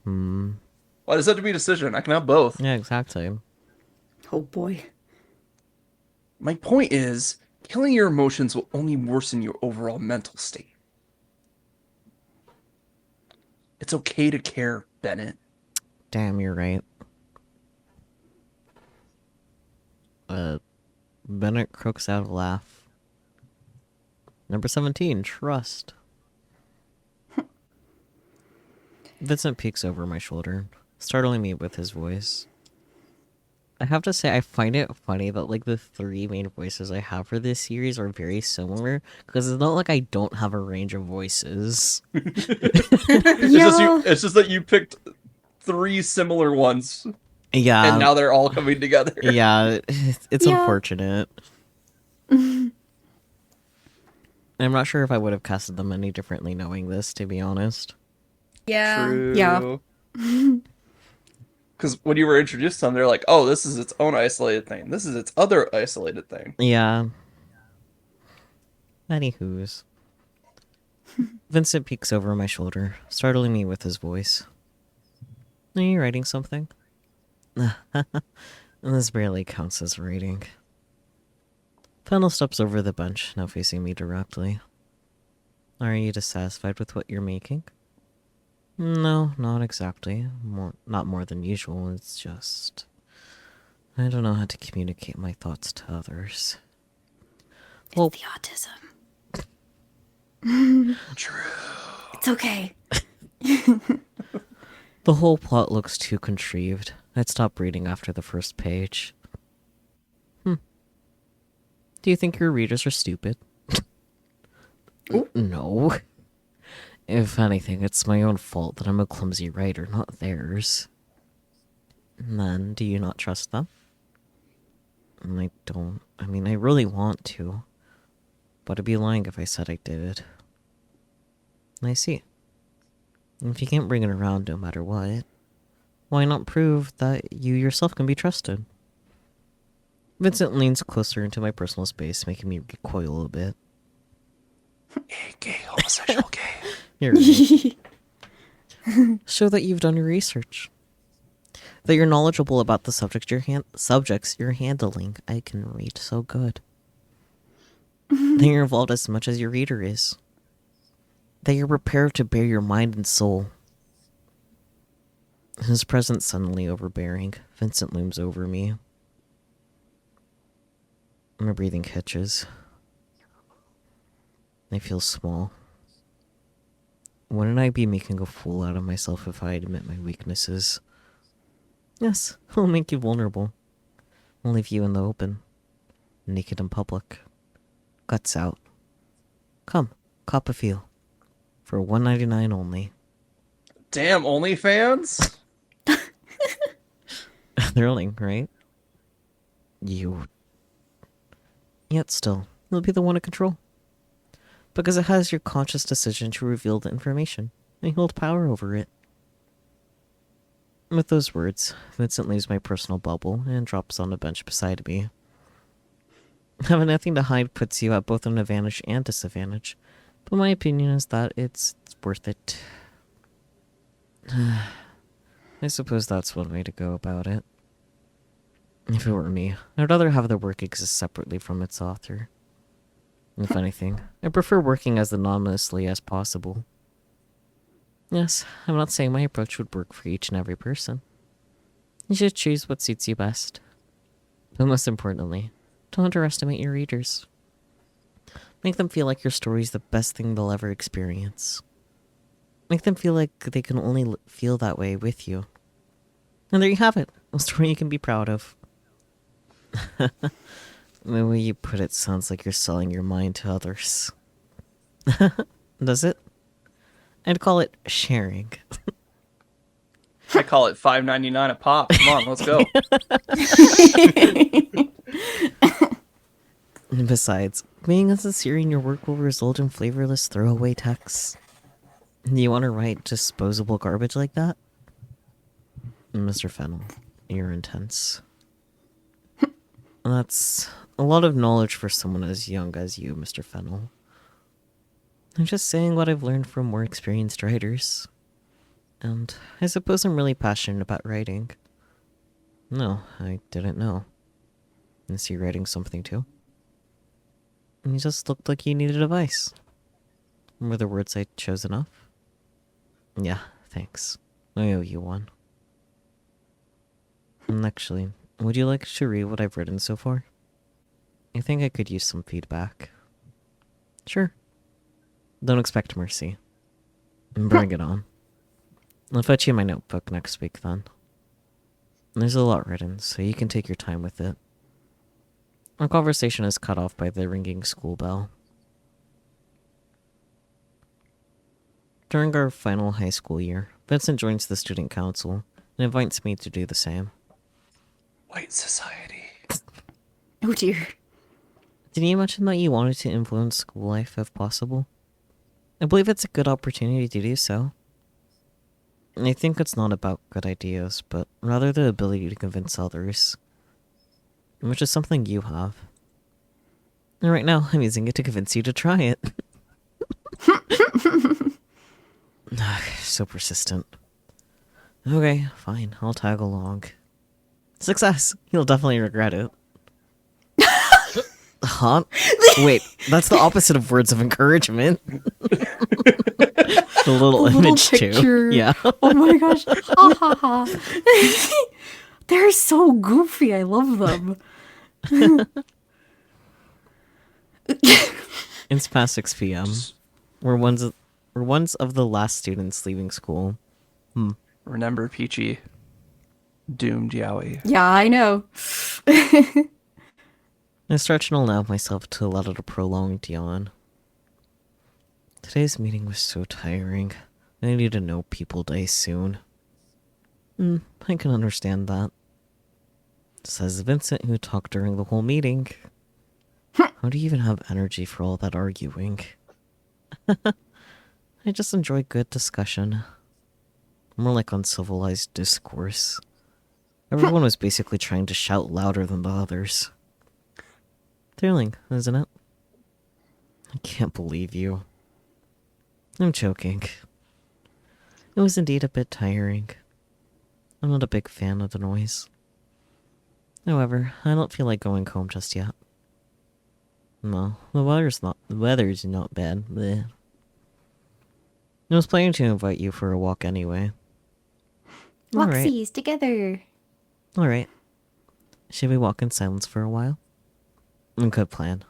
Why does that have to be a decision? I can have both. Yeah, exactly. Oh boy. My point is, killing your emotions will only worsen your overall mental state. It's okay to care, Bennett. Damn, you're right. Bennett croaks out a laugh. Number 17, trust. Vincent peeks over my shoulder, startling me with his voice. I have to say, I find it funny that, like, the three main voices I have for this series are very similar, because it's not like I don't have a range of voices. It's just that you picked three similar ones, Yeah. and now they're all coming together. Yeah, it's Yeah. unfortunate. I'm not sure if I would have casted them any differently knowing this, to be honest. Yeah. True. Yeah. Because when you were introduced to them, they're like, oh, this is its own isolated thing. This is its other isolated thing. Yeah. Anywho's. Vincent peeks over my shoulder, startling me with his voice. Are you writing something? This barely counts as writing. Fennel steps over the bench, now facing me directly. Are you dissatisfied with what you're making? No, not exactly. Not more than usual, it's just... I don't know how to communicate my thoughts to others. Well, It's the autism. True. It's okay. the whole plot looks too contrived. I'd stop reading after the first page. Do you think your readers are stupid? No. If anything, it's my own fault that I'm a clumsy writer, not theirs. And then, do you not trust them? I don't. I mean, I really want to. But I'd be lying if I said I did. I see. If you can't bring it around no matter what, why not prove that you yourself can be trusted? Vincent leans closer into my personal space, making me recoil a bit. Gay, homosexual, gay. You're right. Show that you've done your research. That you're knowledgeable about the subjects you're handling. I can read so good. That you're involved as much as your reader is. That you're prepared to bare your mind and soul. His presence suddenly overbearing. Vincent looms over me. My breathing hitches. I feel small. Wouldn't I be making a fool out of myself if I admit my weaknesses? Yes, I'll make you vulnerable. I'll leave you in the open. Naked in public. Guts out. Come, cop a feel. For $1.99 only. Damn, OnlyFans? Thrilling, right? You. Yet still, you'll be the one to control. Because it has your conscious decision to reveal the information, and you hold power over it. With those words, Vincent leaves my personal bubble and drops on the bench beside me. Having nothing to hide puts you at both an advantage and disadvantage, but my opinion is that it's worth it. I suppose that's one way to go about it. If it were me, I'd rather have the work exist separately from its author. If anything, I prefer working as anonymously as possible. Yes, I'm not saying my approach would work for each and every person. You should choose what suits you best. But most importantly, don't underestimate your readers. Make them feel like your story is the best thing they'll ever experience. Make them feel like they can only feel that way with you. And there you have it, a story you can be proud of. The way you put it sounds like you're selling your mind to others. Does it? I'd call it sharing. I call it $5.99 a pop. Come on, let's go. And besides, being insincere in your work will result in flavorless throwaway texts. You want to write disposable garbage like that? Mr. Fennel, you're intense. That's a lot of knowledge for someone as young as you, Mr. Fennel. I'm just saying what I've learned from more experienced writers. And I suppose I'm really passionate about writing. No, I didn't know. Is he writing something too? You just looked like you needed advice. Were the words I chose enough? Yeah, thanks. I owe you one. And actually, would you like to read what I've written so far? I think I could use some feedback. Sure. Don't expect mercy. Bring it on. I'll fetch you my notebook next week then. There's a lot written, so you can take your time with it. Our conversation is cut off by the ringing school bell. During our final high school year, Vincent joins the student council and invites me to do the same. White society. Oh dear. Did you mention that you wanted to influence school life if possible? I believe it's a good opportunity to do so. I think it's not about good ideas, but rather the ability to convince others. Which is something you have. And right now, I'm using it to convince you to try it. So persistent. Okay, fine. I'll tag along. Success! You'll definitely regret it. Huh? Wait, that's the opposite of words of encouragement. The little The image little picture. too. Yeah. Oh my gosh. Ha ha ha. They're so goofy. I love them. It's past 6 p.m. We're ones of the last students leaving school. Remember, Peachy. Doomed Yowie. Yeah, I know. I stretch and allow myself to let out a prolonged yawn. Today's meeting was so tiring. I need to know people die soon. I can understand that. Says Vincent, who talked during the whole meeting. How do you even have energy for all that arguing? I just enjoy good discussion. More like uncivilized discourse. Everyone was basically trying to shout louder than the others. Thrilling, isn't it? I can't believe you. I'm joking. It was indeed a bit tiring. I'm not a big fan of the noise. However, I don't feel like going home just yet. No, the weather's not bad. Bleh. I was planning to invite you for a walk anyway. Alright. Walksies together. Alright. Should we walk in silence for a while? Good plan.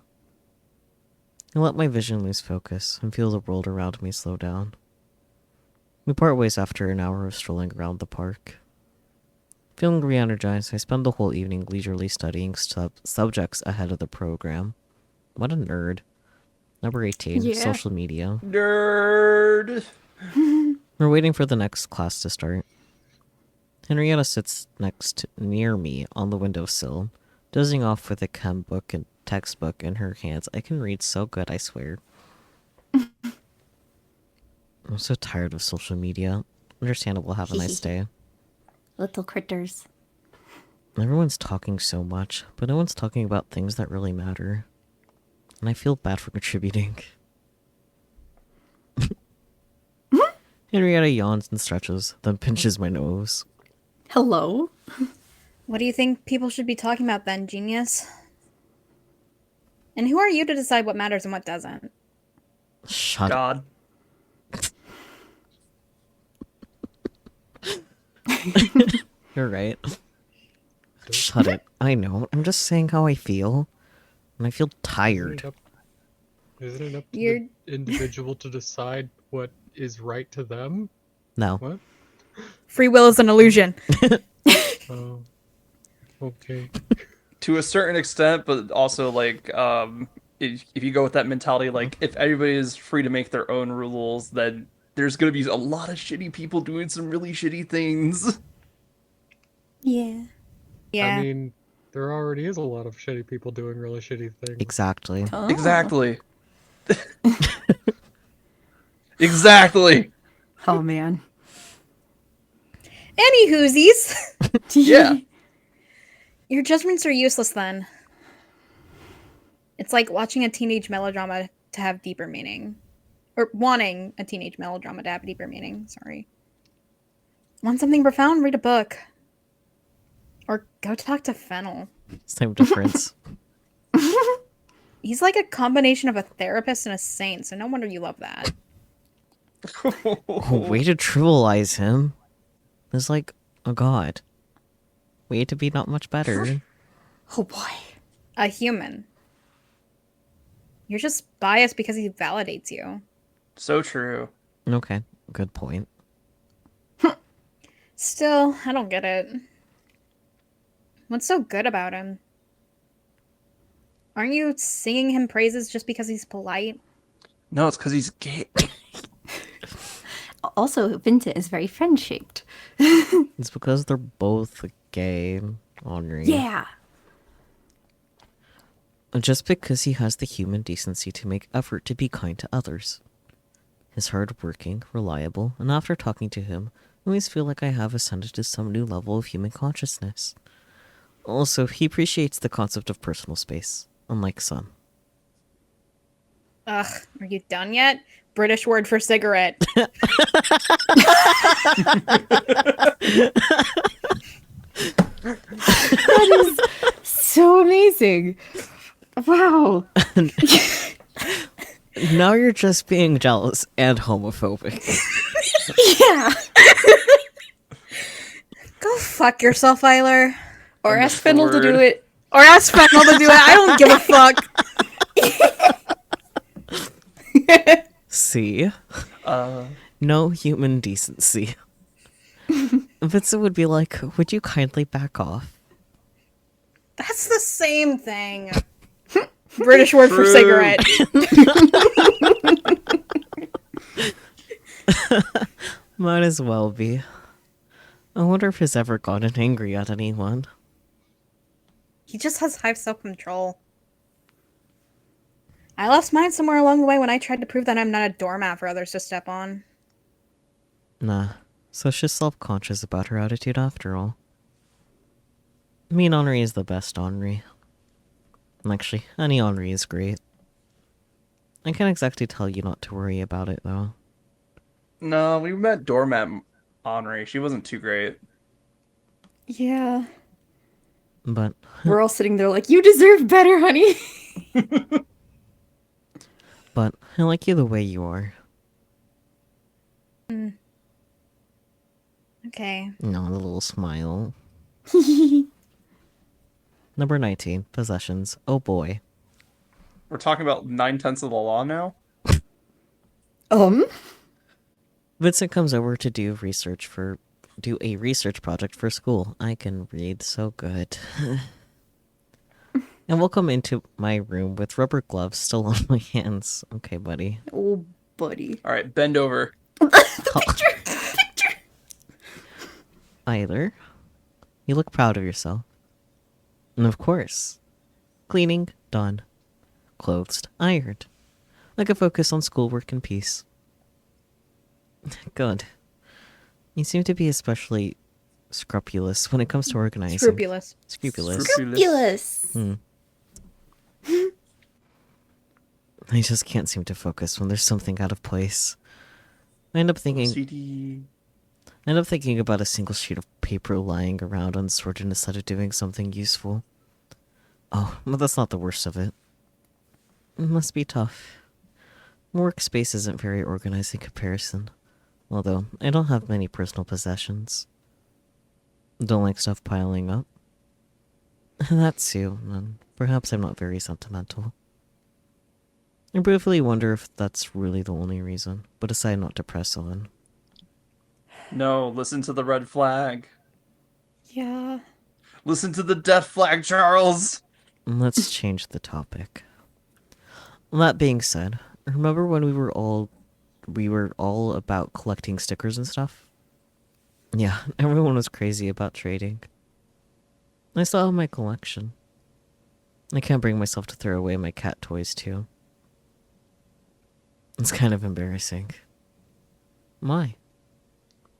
I let my vision lose focus and feel the world around me slow down. We part ways after an hour of strolling around the park. Feeling re-energized, I spend the whole evening leisurely studying subjects ahead of the program. What a nerd. Number 18, Yeah. social media. Nerd. We're waiting for the next class to start. Henrietta sits near me on the windowsill, dozing off with a chem book and textbook in her hands. I can read so good, I swear. I'm so tired of social media. Understandable, have a nice day. Little critters. Everyone's talking so much, but no one's talking about things that really matter. And I feel bad for contributing. Henrietta yawns and stretches, then pinches my nose. Hello? What do you think people should be talking about then, genius? And who are you to decide what matters and what doesn't? Shut up. God. You're right. Shut it. I know. I'm just saying how I feel. And I feel tired. Isn't it up to You're- the individual to decide what is right to them? No. What? Free will is an illusion. Oh, okay. To a certain extent, but also like if you go with that mentality, like if everybody is free to make their own rules, then there's gonna be a lot of shitty people doing some really shitty things. Yeah. Yeah. I mean, there already is a lot of shitty people doing really shitty things. Exactly. Oh. Exactly. Exactly. Oh, man. Any whoosies. Yeah. Your judgments are useless then. It's like watching a teenage melodrama to have deeper meaning. Or wanting a teenage melodrama to have deeper meaning, sorry. Want something profound? Read a book. Or go talk to Fennel. Same difference. He's like a combination of a therapist and a saint, so no wonder you love that. Oh, way to trivialize him. There's like a god. Way to be not much better. Oh, boy. A human. You're just biased because he validates you. So true. Okay, good point. Still, I don't get it. What's so good about him? Aren't you singing him praises just because he's polite? No, it's because he's gay. Also, Vincent is very friend-shaped. It's because they're both gay, Henri. Yeah. Just because he has the human decency to make effort to be kind to others. He's hardworking, reliable, and after talking to him, I always feel like I have ascended to some new level of human consciousness. Also, he appreciates the concept of personal space, unlike some. Ugh, are you done yet? British word for cigarette. That is so amazing. Wow. Now you're just being jealous and homophobic. Yeah. Go fuck yourself, Eiler. Or And ask the Fennel to do word. it. Or ask Fennel to do it. I don't give a fuck. See? Uh, No human decency. Vincent would be like, would you kindly back off? That's the same thing. British word for True. cigarette. Might as well be. I wonder if he's ever gotten angry at anyone. He just has high self-control. I lost mine somewhere along the way when I tried to prove that I'm not a doormat for others to step on. Nah, so she's self-conscious about her attitude after all. I mean, Henri is the best Henri. Actually, any Henri is great. I can't exactly tell you not to worry about it, though. no, we met doormat Henri. She wasn't too great. Yeah. But, We're all sitting there like, you deserve better, honey. but, I like you the way you are. Okay. No, the little smile. Number 19, possessions. Oh boy. We're talking about 9/10 of the law now. Vincent comes over to do a research project for school. I can read so good. And we'll come into my room with rubber gloves still on my hands. Okay, buddy. Oh, buddy. All right, bend over. Either. You look proud of yourself. And of course, cleaning done. Clothes ironed. I can focus on schoolwork in peace. Good. You seem to be especially scrupulous when it comes to organizing. Scrupulous. Scrupulous. Fabulous. I just can't seem to focus when there's something out of place. I end up thinking CD. about a single sheet of paper lying around unsorted instead of doing something useful. Oh, but that's not the worst of it. It must be tough. Workspace isn't very organized in comparison. Although, I don't have many personal possessions. Don't like stuff piling up. That too, and perhaps I'm not very sentimental. I briefly wonder if that's really the only reason, but decide not to press on. No, listen to the red flag. Yeah. Listen to the death flag, Charles. Let's change the topic. That being said, remember when we were all about collecting stickers and stuff? Yeah, everyone was crazy about trading. I still have my collection. I can't bring myself to throw away my cat toys too. It's kind of embarrassing. Why?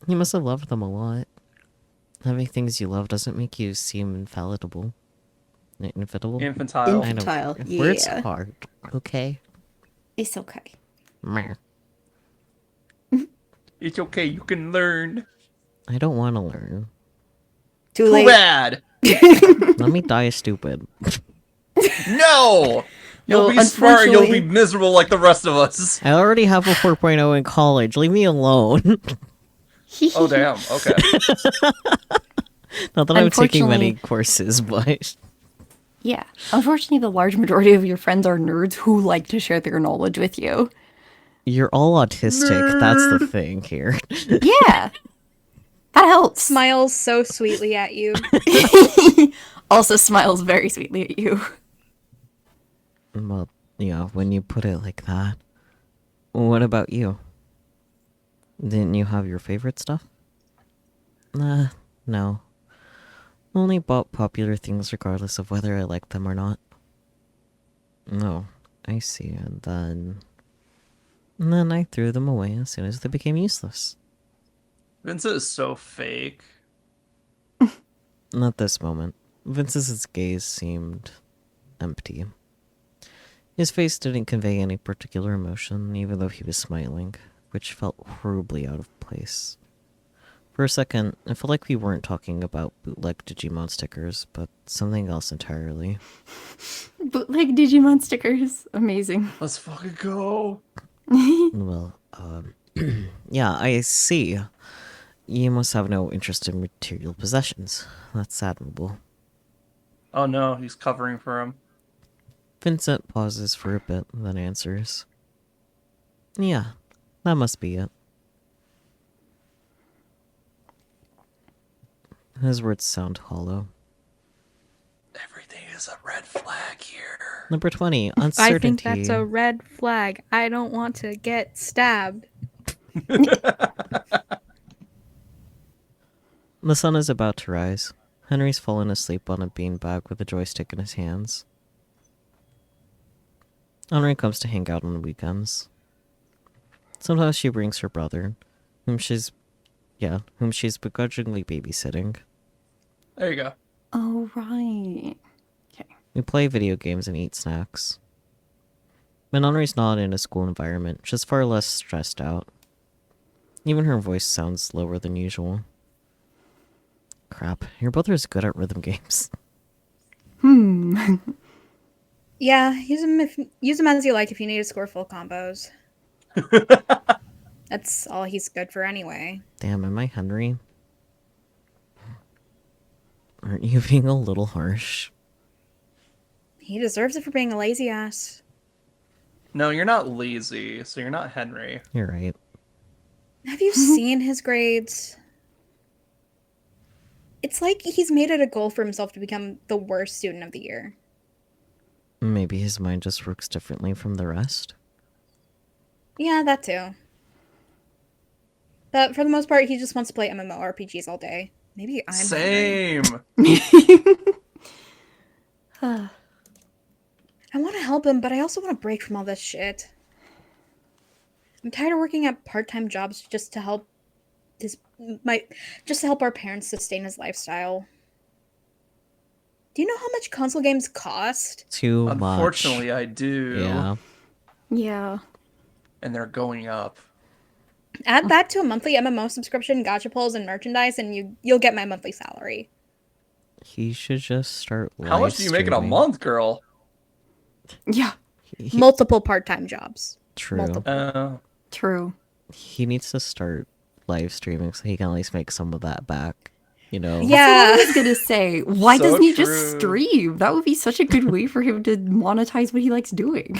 You must have loved them a lot. Having things you love doesn't make you seem infallible. Infallible? Infantile. I know. Infantile, Words yeah. hard, okay? It's okay. Meh. It's okay, you can learn. I don't want to learn. Too Too late. bad. Let me die stupid. No! You'll No, be smart and you'll be unfortunately- miserable like the rest of us. I already have a 4.0 in college. Leave me alone. Oh, damn. Okay. Not that I'm taking many Unfortunately- courses, but Yeah. Unfortunately, the large majority of your friends are nerds who like to share their knowledge with you. you're all autistic. That's the thing here. Yeah. That helps. Smiles so sweetly at you. Also smiles very sweetly at you. Well, yeah, when you put it like that. What about you? Didn't you have your favorite stuff? No. Only bought popular things regardless of whether I like them or not. Oh, I see. And then I threw them away as soon as they became useless. Vincent is so fake. Not this moment. Vince's gaze seemed empty. His face didn't convey any particular emotion, even though he was smiling, which felt horribly out of place. For a second, it felt like we weren't talking about bootleg Digimon stickers, but something else entirely. Bootleg Digimon stickers. Amazing. Let's fucking go. Well, yeah, I see. You must have no interest in material possessions. That's admirable. Oh no, he's covering for him. Vincent pauses for a bit, then answers. Yeah, that must be it. His words sound hollow. Everything is a red flag here. Number 20, I uncertainty. think that's a red flag. I don't want to get stabbed. The sun is about to rise. Henry's fallen asleep on a beanbag with a joystick in his hands. Henry comes to hang out on the weekends. Sometimes she brings her brother, whom she's begrudgingly babysitting. There you go. Oh, right. Okay. We play video games and eat snacks. When Henry's not in a school environment, she's far less stressed out. Even her voice sounds lower than usual. Crap, your brother is good at rhythm games. Yeah, use him as you like if you need to score full combos. That's all he's good for anyway. Damn, am I Henry? Aren't you being a little harsh? He deserves it for being a lazy ass. No, you're not lazy, so you're not Henry. You're right. Have you seen his grades? It's like he's made it a goal for himself to become the worst student of the year. Maybe his mind just works differently from the rest. Yeah, that too. But for the most part, he just wants to play MMORPGs all day. Maybe I'm Henry. Same. I want to help him, but I also want to break from all this shit. I'm tired of working at part-time jobs just to help our parents sustain his lifestyle. Do you know how much console games cost? Too much. Unfortunately, I do. Yeah. Yeah. And they're going up. Add that to a monthly MMO subscription, gacha pulls, and merchandise, and you'll get my monthly salary. He should just start How much do you make in a streaming. month, girl? Yeah. Multiple part-time jobs. True. Multiple. True. He needs to start live streaming so he can at least make some of that back. You know? Yeah. I was gonna say, why So doesn't he true. just stream? That would be such a good way for him to monetize what he likes doing.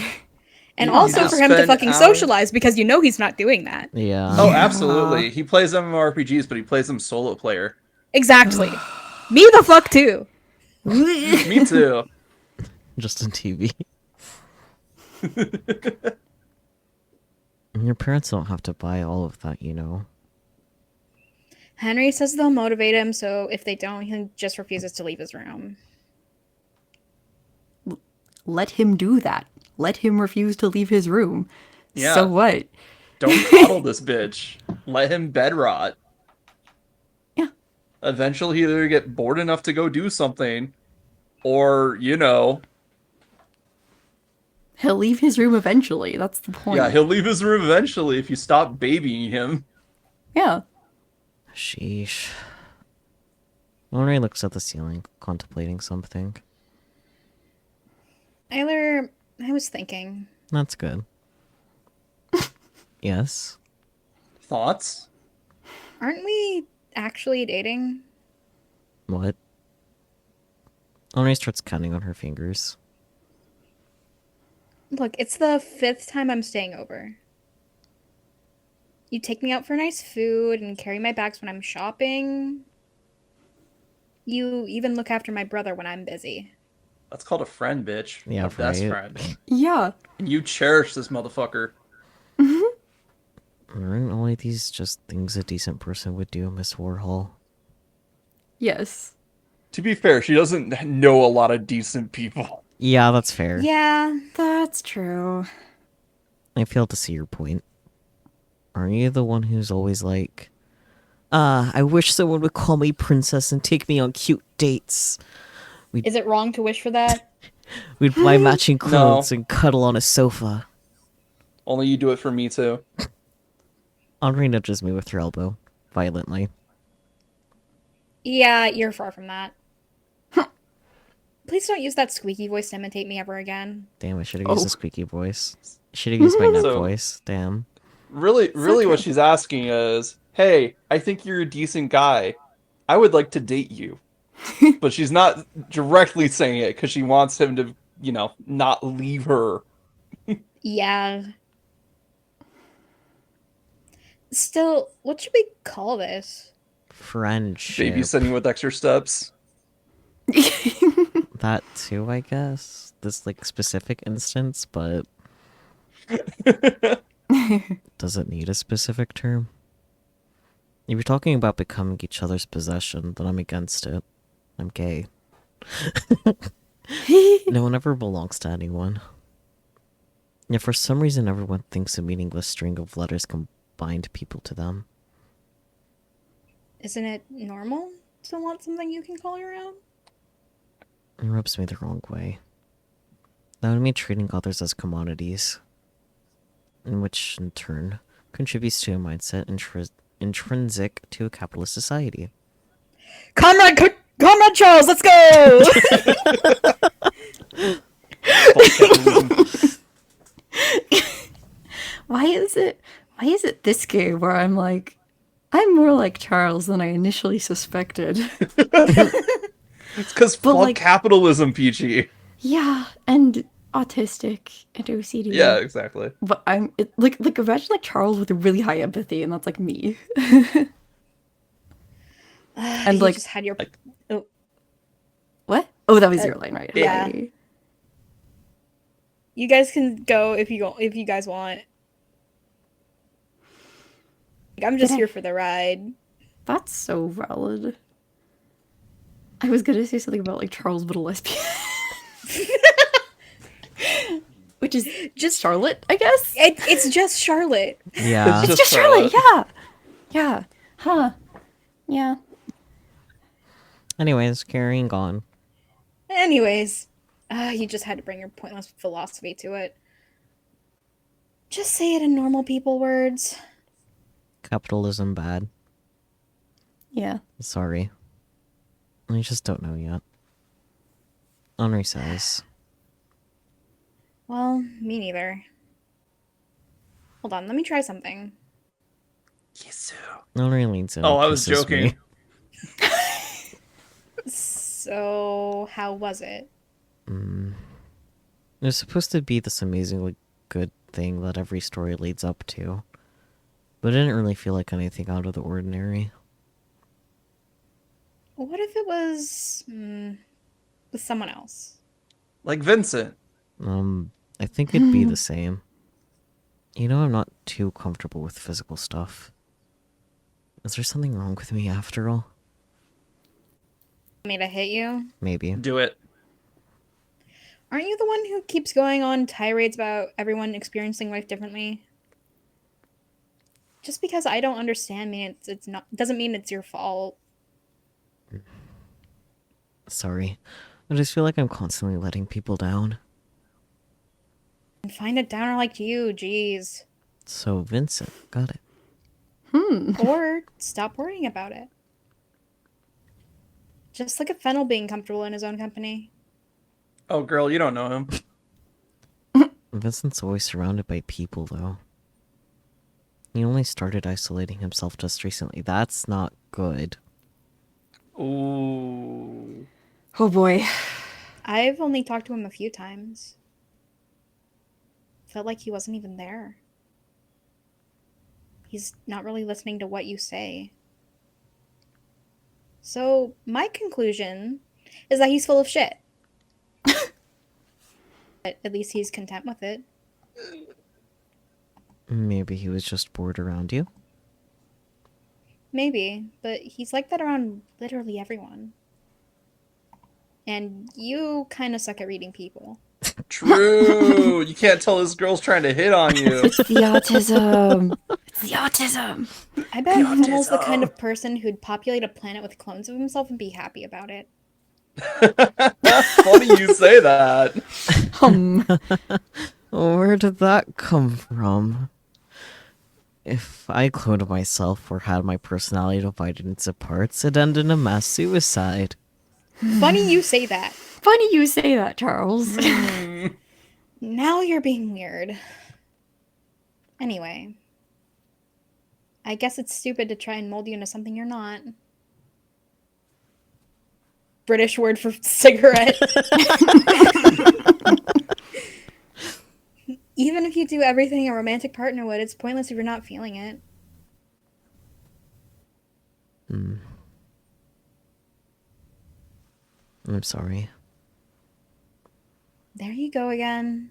And You also just for him to spend fucking hours- socialize, because you know he's not doing that. Yeah. Oh, absolutely. He plays MMORPGs, but he plays them solo player. Exactly. Me the fuck too. Me too. Just on TV. Your parents don't have to buy all of that, you know. Henry says they'll motivate him, so if they don't, he just refuses to leave his room. Let him do that. Let him refuse to leave his room. Yeah. So what? Don't coddle this bitch. Let him bed rot. Yeah. Eventually he'll either get bored enough to go do something, or, you know, He'll leave his room eventually. That's the point. yeah, he'll leave his room eventually if you stop babying him. Yeah. Sheesh. Henry looks at the ceiling, contemplating something. Tyler, I was thinking. That's good. Yes. Thoughts? Aren't we actually dating? What? Henry starts counting on her fingers. Look, it's the 5th time I'm staying over. You take me out for nice food and carry my bags when I'm shopping. You even look after my brother when I'm busy. That's called a friend, bitch. Yeah, a best right. friend. Yeah. And you cherish this motherfucker. Aren't all of these just things a decent person would do, Miss Warhol? Yes. To be fair, she doesn't know a lot of decent people. Yeah, that's fair. Yeah. That's true. I fail to see your point. Aren't you the one who's always like, I wish someone would call me princess and take me on cute dates? Is it wrong to wish for that? We'd buy matching No. clothes and cuddle on a sofa. Only you do it for me too. Henri nudges me with her elbow, violently. Yeah, you're far from that. Please don't use that squeaky voice to imitate me ever again. Damn, I should have used Oh. a squeaky voice. Should have used my nut So- voice. Damn. Really, true. what she's asking is, "Hey, I think you're a decent guy. I would like to date you." But she's not directly saying it because she wants him to, not leave her. Yeah. Still, what should we call this? Friendship. Babysitting with extra steps. That too, I guess. This, like, specific instance, but does it need a specific term? If you're talking about becoming each other's possession, then I'm against it. I'm gay. No one ever belongs to anyone. Yet for some reason everyone thinks a meaningless string of letters can bind people to them. Isn't it normal to want something you can call your own? It rubs me the wrong way. That would mean treating others as commodities, in which in turn contributes to a mindset intrinsic to a capitalist society. Comrade Charles, let's go! Why is it this game where I'm like, I'm more like Charles than I initially suspected? It's because But, fuck like- capitalism, Peachy. Yeah, and autistic and OCD. Yeah, exactly. But like imagine like Charles with really high empathy, and that's like me. And like- you just had your. Oh, What? Oh, that was your line, right? yeah. Hi. you guys can go if you guys want. I'm just Did I- here for the ride. That's so valid. I was gonna say something about like Charles but a lesbian. Which is just Charlotte, I guess. It's just Charlotte. Yeah. It's It's just Charlotte, yeah. Yeah. Huh. Yeah. Anyways, carrying on. Anyways, you just had to bring your pointless philosophy to it. Just say it in normal people words. Capitalism bad. Yeah. Sorry. I just don't know yet. Henri says. Well, me neither. Hold on, let me try something. Henri leans in. Oh, and I was kisses joking. me. So, how was it? It was supposed to be this amazingly good thing that every story leads up to. But it didn't really feel like anything out of the ordinary. What if it was with someone else? Like Vincent. I think it'd be the same. You know, I'm not too comfortable with physical stuff. Is there something wrong with me after all? Me to hit you? Maybe. Do it. Aren't you the one who keeps going on tirades about everyone experiencing life differently? Just because I don't understand it's not doesn't mean it's your fault. Sorry. I just feel like I'm constantly letting people down. And find a downer like you, jeez. So, Vincent, got it. Or stop worrying about it. Just look at Fennel being comfortable in his own company. Oh, girl, you don't know him. Vincent's always surrounded by people, though. He only started isolating himself just recently. That's not good. Ooh. Oh boy. I've only talked to him a few times. Felt like he wasn't even there. He's not really listening to what you say. So, my conclusion is that he's full of shit. But at least he's content with it. Maybe he was just bored around you? Maybe, but he's like that around literally everyone. And you kind of suck at reading people. True. You can't tell this girl's trying to hit on you. It's the autism. It's the autism. I bet Fennel's the kind of person who'd populate a planet with clones of himself and be happy about it. Funny you say that. Where did that come from? If I cloned myself or had my personality divided into parts, it'd end in a mass suicide. Funny you say that. Funny you say that, Charles. Now you're being weird. Anyway. I guess it's stupid to try and mold you into something you're not. British word for cigarette. Even if you do everything a romantic partner would, it's pointless if you're not feeling it. I'm sorry. There you go again.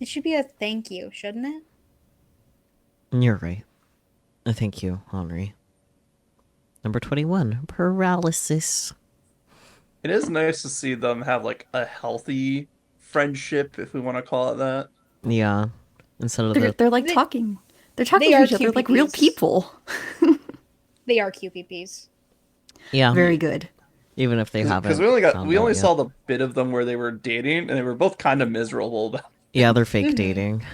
It should be a thank you, shouldn't it? You're right. Thank you, Henri. Number 21, paralysis. It is nice to see them have like a healthy friendship, if we want to call it that. Yeah. Instead of They're like They- talking. They're talking they to are each other like real QPPs. people. They are QPPs. yeah, Very good. even if they haven't. Because found we out only yet. saw the bit of them where they were dating, and they were both kind of miserable about it. Yeah, they're fake dating.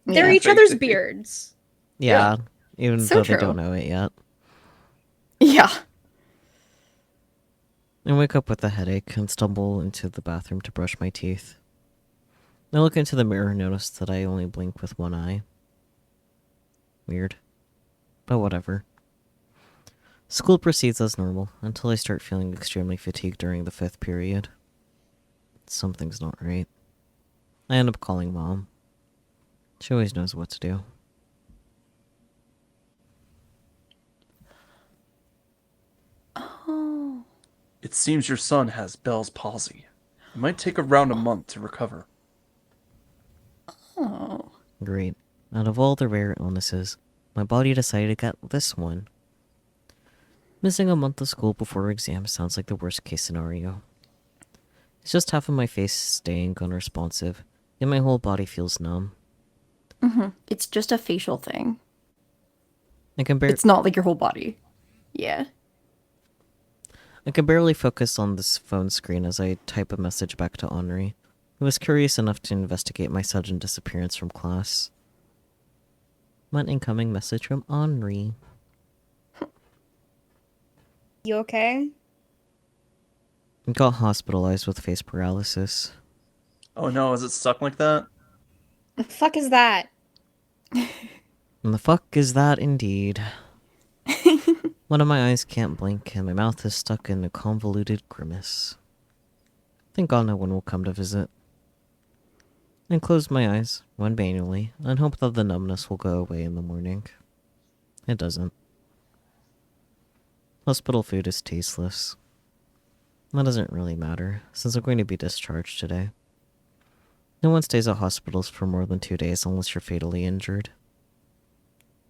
They're Yeah. each Fake other's dating. beards. Yeah, even So though they true. don't know it yet. Yeah. I wake up with a headache and stumble into the bathroom to brush my teeth. I look into the mirror and notice that I only blink with one eye. Weird. But whatever. School proceeds as normal until I start feeling extremely fatigued during the 5th period. Something's not right. I end up calling Mom. She always knows what to do. Oh. It seems your son has Bell's palsy. It might take around a month to recover. Oh. Great. Out of all the rare illnesses, my body decided to get this one. Missing a month of school before exams sounds like the worst case scenario. It's just half of my face staying unresponsive, and my whole body feels numb. It's just a facial thing. I can, It's not like your whole body. Yeah. I can barely focus on this phone screen as I type a message back to Henri, who was curious enough to investigate my sudden disappearance from class. An incoming message from Henri. You okay? I got hospitalized with face paralysis. Oh no, is it stuck like that? The fuck is that? And the fuck is that indeed? One of my eyes can't blink, and my mouth is stuck in a convoluted grimace. Thank God no one will come to visit. I close my eyes, one manually, and hope that the numbness will go away in the morning. It doesn't. Hospital food is tasteless. That doesn't really matter, since I'm going to be discharged today. No one stays at hospitals for more than 2 days unless you're fatally injured.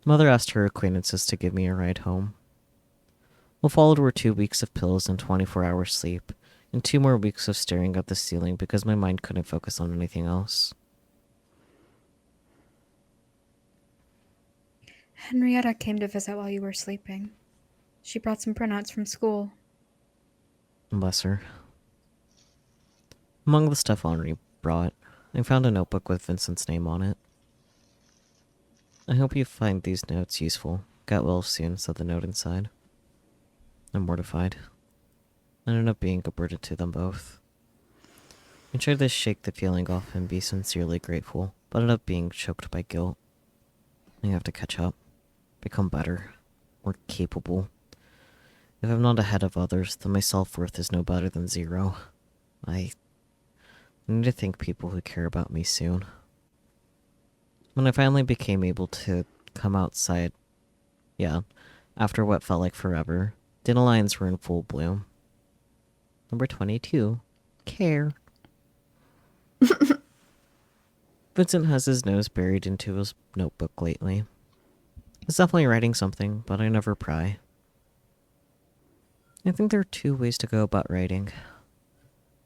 Mother asked her acquaintances to give me a ride home. What followed were 2 weeks of pills and 24-hour sleep, and 2 more weeks of staring at the ceiling because my mind couldn't focus on anything else. Henrietta came to visit while you were sleeping. She brought some printouts from school. Bless her. Among the stuff Henri brought, I found a notebook with Vincent's name on it. I hope you find these notes useful. Get well soon, said the note inside. I'm mortified. I ended up being a burden to them both. I tried to shake the feeling off and be sincerely grateful, but ended up being choked by guilt. I have to catch up. Become better. More capable. If I'm not ahead of others, then my self-worth is no better than 0. I need to thank people who care about me soon. When I finally became able to come outside, after what felt like forever, dandelions were in full bloom. Number 22. Care. Vincent has his nose buried into his notebook lately. He's definitely writing something, but I never pry. I think there are 2 ways to go about writing.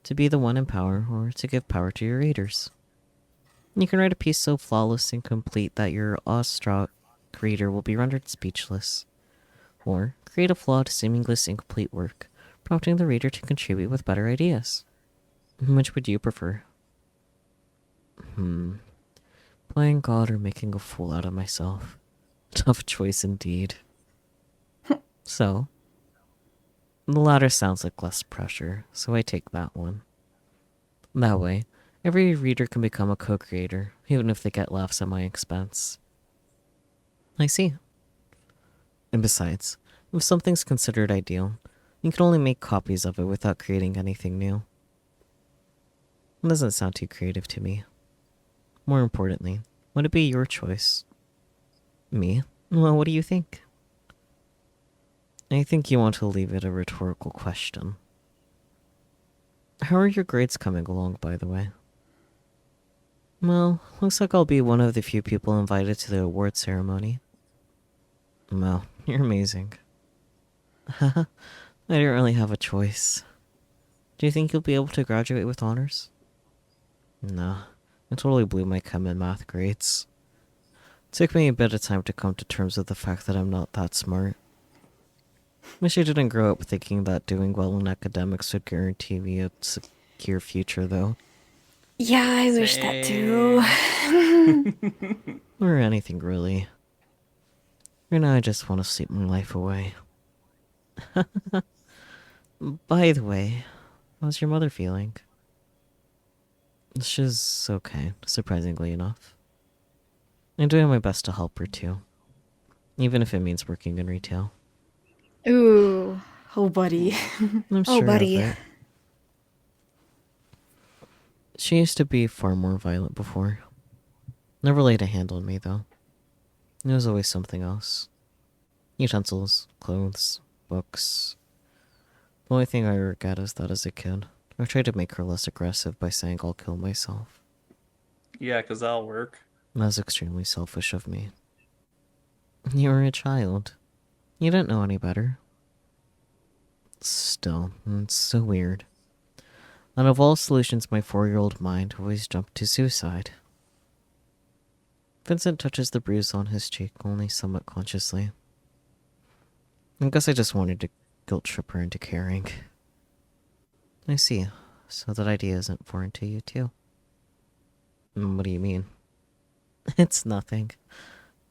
To be the one in power, or to give power to your readers. You can write a piece so flawless and complete that your awestruck reader will be rendered speechless. Or create a flawed, seamless, incomplete work, prompting the reader to contribute with better ideas. Which would you prefer? Playing God or making a fool out of myself? Tough choice indeed. So, the latter sounds like less pressure, so I take that one. That way, every reader can become a co-creator, even if they get laughs at my expense. I see. And besides, if something's considered ideal, you can only make copies of it without creating anything new. It doesn't sound too creative to me. More importantly, would it be your choice? Me? Well, what do you think? I think you want to leave it a rhetorical question. How are your grades coming along, by the way? Well, looks like I'll be one of the few people invited to the award ceremony. Well, you're amazing. Haha, I didn't really have a choice. Do you think you'll be able to graduate with honors? No, I totally blew my chem and math grades. Took me a bit of time to come to terms with the fact that I'm not that smart. Wish I didn't grow up thinking that doing well in academics would guarantee me a secure future, though. Yeah, I wish that too. Or anything, really. Right now, I just want to sleep my life away. By the way, how's your mother feeling? She's okay, surprisingly enough. I'm doing my best to help her, too. Even if it means working in retail. Ooh. Oh, buddy. I'm Oh, sure buddy. of it. She used to be far more violent before. Never laid a hand on me, though. It was always something else. Utensils, clothes, books. The only thing I regret is that as a kid, I tried to make her less aggressive by saying I'll kill myself. Yeah, because that'll work. That was extremely selfish of me. You were a child. You didn't know any better. Still, it's so weird. Out of all solutions, my 4-year-old mind always jumped to suicide. Vincent touches the bruise on his cheek only somewhat consciously. I guess I just wanted to guilt trip her into caring. I see. So that idea isn't foreign to you, too. What do you mean? It's nothing.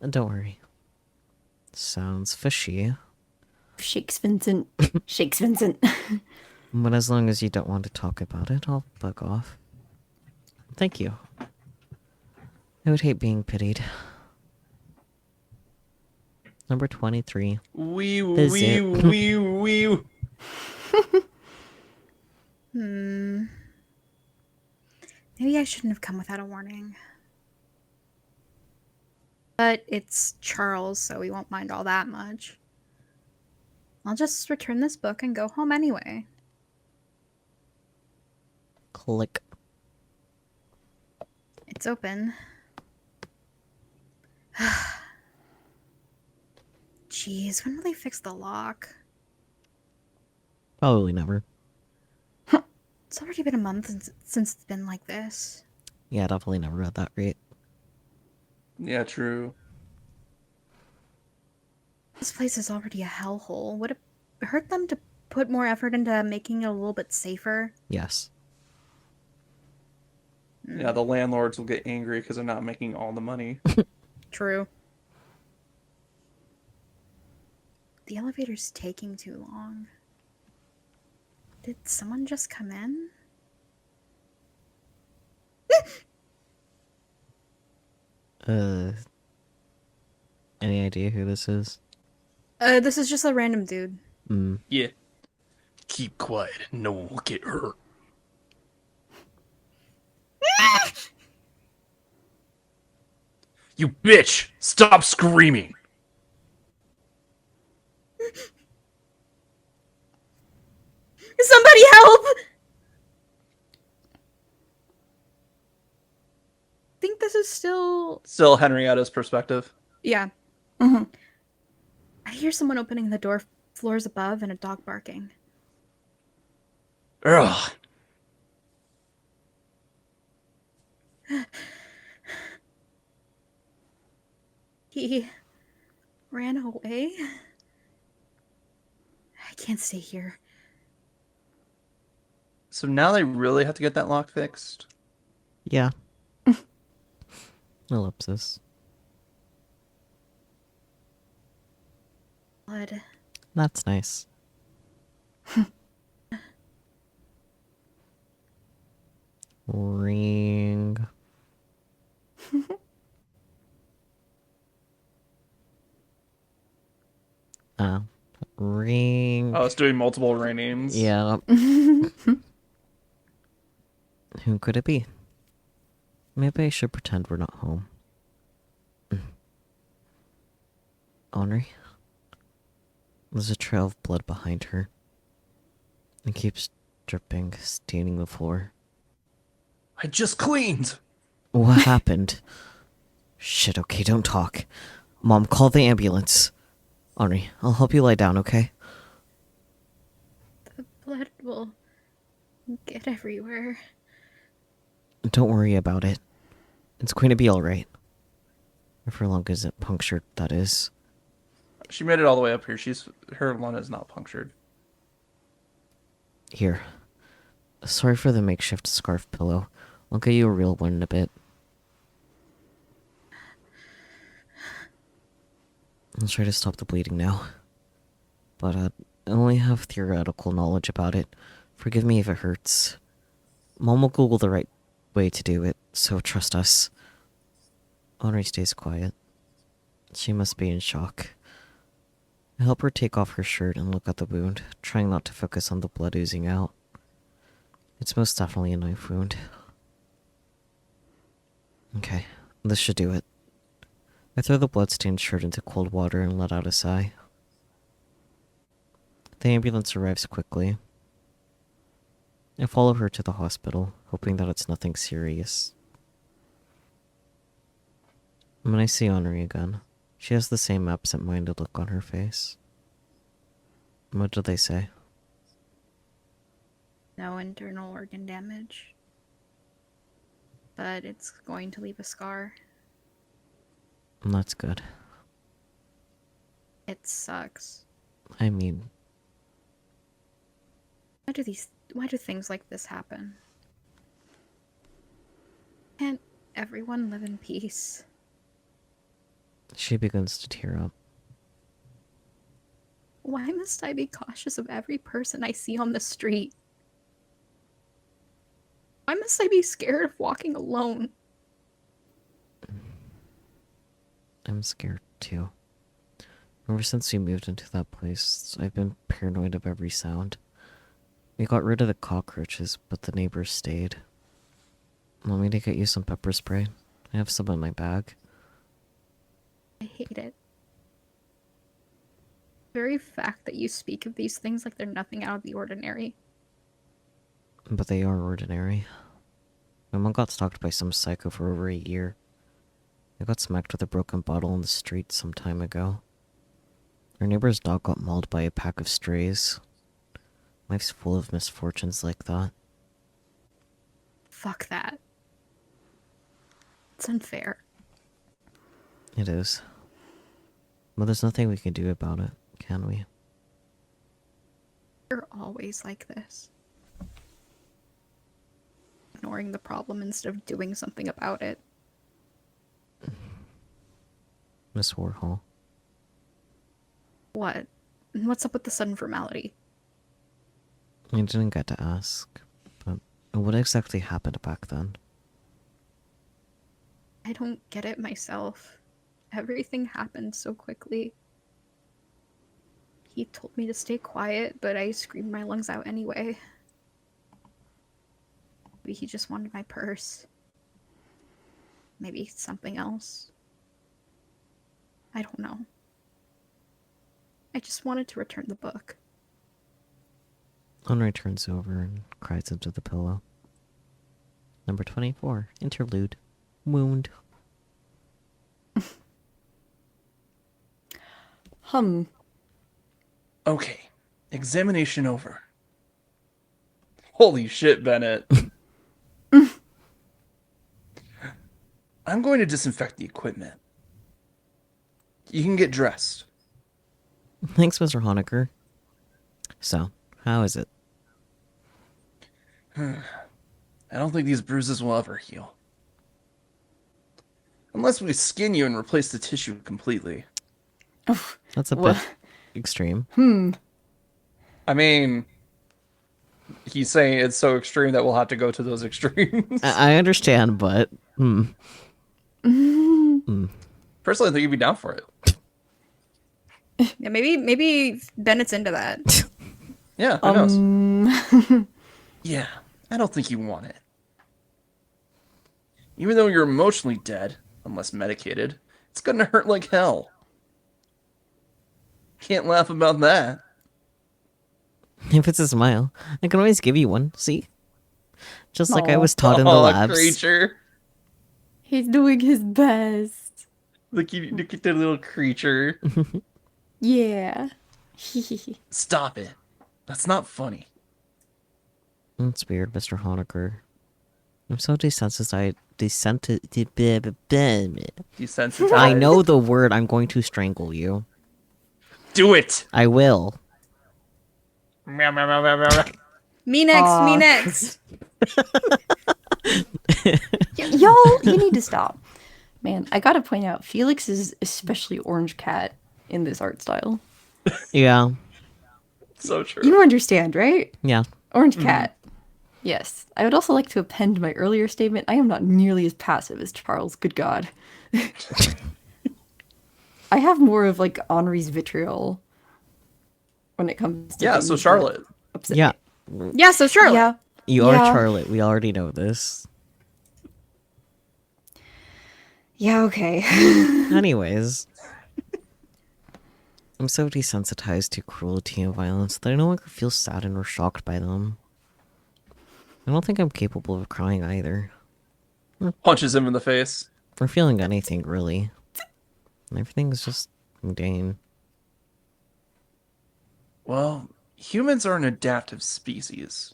Don't worry. Sounds fishy. Shakes Vincent. Shakes Vincent. But as long as you don't want to talk about it, I'll bug off. Thank you. I would hate being pitied. Number 23. Wee The wee zip. wee wee. Maybe I shouldn't have come without a warning. But it's Charles, so we won't mind all that much. I'll just return this book and go home anyway. Click. It's open. Jeez, when will they fix the lock? Probably never. It's already been a month since it's been like this. Yeah, definitely never at that rate. Yeah, true. This place is already a hellhole. Would it hurt them to put more effort into making it a little bit safer? Yes. Yeah, the landlords will get angry because they're not making all the money. True. The elevator's taking too long. Did someone just come in? Any idea who this is? This is just a random dude. Yeah. Keep quiet. No one will get hurt. You bitch! Stop screaming! Somebody help! I think this is still... Still Henrietta's perspective. Yeah. Mhm. I hear someone opening the door floors above and a dog barking. Ugh. He ran away? can't stay here. So now they really have to get that lock fixed? Yeah. Ellipsis. Blood. That's nice. Ring. Ah. Ring. Oh, it's doing multiple ring names. Yeah. Who could it be? Maybe I should pretend we're not home. Henri? There's a trail of blood behind her. It keeps dripping, staining the floor. I just cleaned! What happened? Shit, okay, don't talk. Mom, call the ambulance. Henri, I'll help you lie down, okay? The blood will get everywhere. Don't worry about it. It's going to be alright. For long as it punctured, that is. She made it all the way up here. Her lung is not punctured. Here. Sorry for the makeshift scarf pillow. I'll get you a real one in a bit. I'll try to stop the bleeding now. But I only have theoretical knowledge about it. Forgive me if it hurts. Mom will Google the right way to do it, so trust us. Henri stays quiet. She must be in shock. I help her take off her shirt and look at the wound, trying not to focus on the blood oozing out. It's most definitely a knife wound. Okay, this should do it. I throw the bloodstained shirt into cold water and let out a sigh. The ambulance arrives quickly. I follow her to the hospital, hoping that it's nothing serious. When I see Henri again, she has the same absent-minded look on her face. What do they say? No internal organ damage. But it's going to leave a scar. That's good. It sucks. I mean, Why do things like this happen? Can't everyone live in peace? she begins to tear up. Why must I be cautious of every person I see on the street? Why must I be scared of walking alone? I'm scared too. Ever since we moved into that place, I've been paranoid of every sound. We got rid of the cockroaches, but the neighbors stayed. Want me to get you some pepper spray? I have some in my bag. I hate it. The very fact that you speak of these things like they're nothing out of the ordinary. But they are ordinary. My mom got stalked by some psycho for over a year. I got smacked with a broken bottle in the street some time ago. Our neighbor's dog got mauled by a pack of strays. Life's full of misfortunes like that. Fuck that. It's unfair. It is. But there's nothing we can do about it, can we? You're always like this. Ignoring the problem instead of doing something about it. Miss Warhol. What? What's up with the sudden formality? I didn't get to ask, but what exactly happened back then? I don't get it myself. Everything happened so quickly. He told me to stay quiet, but I screamed my lungs out anyway. Maybe he just wanted my purse. Maybe something else. I don't know. I just wanted to return the book. Henri turns over and cries into the pillow. Number 24, interlude. Wound. Okay. Examination over. Holy shit, Bennett. I'm going to disinfect the equipment. You can get dressed. Thanks, Mr. Honecker. So, how is it? I don't think these bruises will ever heal. Unless we skin you and replace the tissue completely. Oof. That's a Wha- bit extreme. I mean, he's saying it's so extreme that we'll have to go to those extremes. I understand, but Personally, I think you'd be down for it. Yeah, maybe Bennett's into that. Yeah, who knows? Um, Yeah, I don't think you want it. Even though you're emotionally dead, unless medicated, it's gonna hurt like hell. Can't laugh about that. if it's a smile, I can always give you one. See, just like I Aw. was taught in the Oh, labs. creature. he's doing his best. Look at the little creature. Yeah. Stop it. That's not funny. It's weird, Mr. Honecker. I'm so desensitized. Desensitized. I know the word. I'm going to strangle you. Do it. I will. Meow, meow, meow, meow, meow, meow. Me next, Aw. me next. Y'all, you need to stop. Man, I gotta point out, Felix is especially orange cat in this art style. Yeah. So true. You understand, right? Yeah. Orange cat. Yes. I would also like to append my earlier statement. I am not nearly as passive as Charles. Good God. I have more of like Henri's vitriol when it comes to Yeah, things so that Charlotte. upset Yeah. me. Yeah, so Charlotte. Yeah. You are Yeah. Charlotte. We already know this. Yeah, okay. Anyways. I'm so desensitized to cruelty and violence that I no longer feel saddened or shocked by them. I don't think I'm capable of crying either. Punches him in the face. Or feeling anything, really. Everything is just mundane. Well, humans are an adaptive species.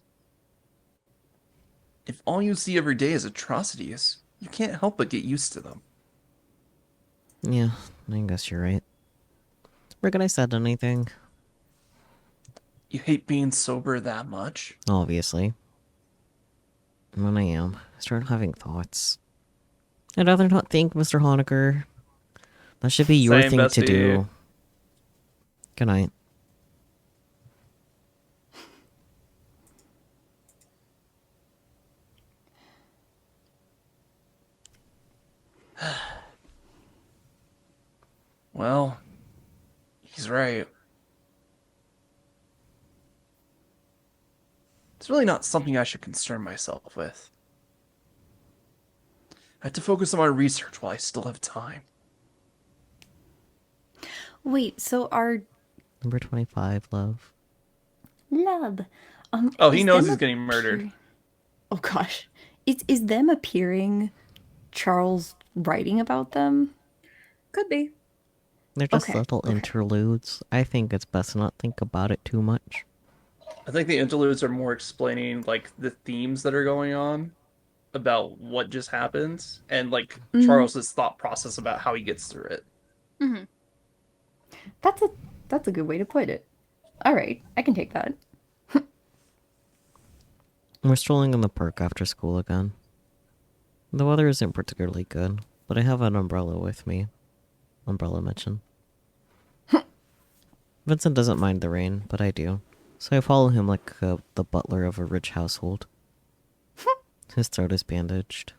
If all you see every day is atrocities, you can't help but get used to them. Yeah, I guess you're right. Reckon I said anything? You hate being sober that much? Obviously. And when I am, I start having thoughts. I'd rather not think, Mr. Honecker. That should be your Same, thing to bestie. do. Good night. Well, he's right. It's really not something I should concern myself with. I have to focus on my research while I still have time. Wait, so our Number 25, love. love. Oh, he is knows them he's getting murdered. appear- Oh gosh. Is them appearing Charles writing about them? Could be. They're just Okay, little okay. interludes. I think it's best not think about it too much. I think the interludes are more explaining like the themes that are going on about what just happened and like Charles's thought process about how he gets through it. Hmm. That's a good way to put it. All right, I can take that. We're strolling in the park after school again. The weather isn't particularly good, but I have an umbrella with me. Umbrella mention. Vincent doesn't mind the rain, but I do. So I follow him like the butler of a rich household. His throat is bandaged.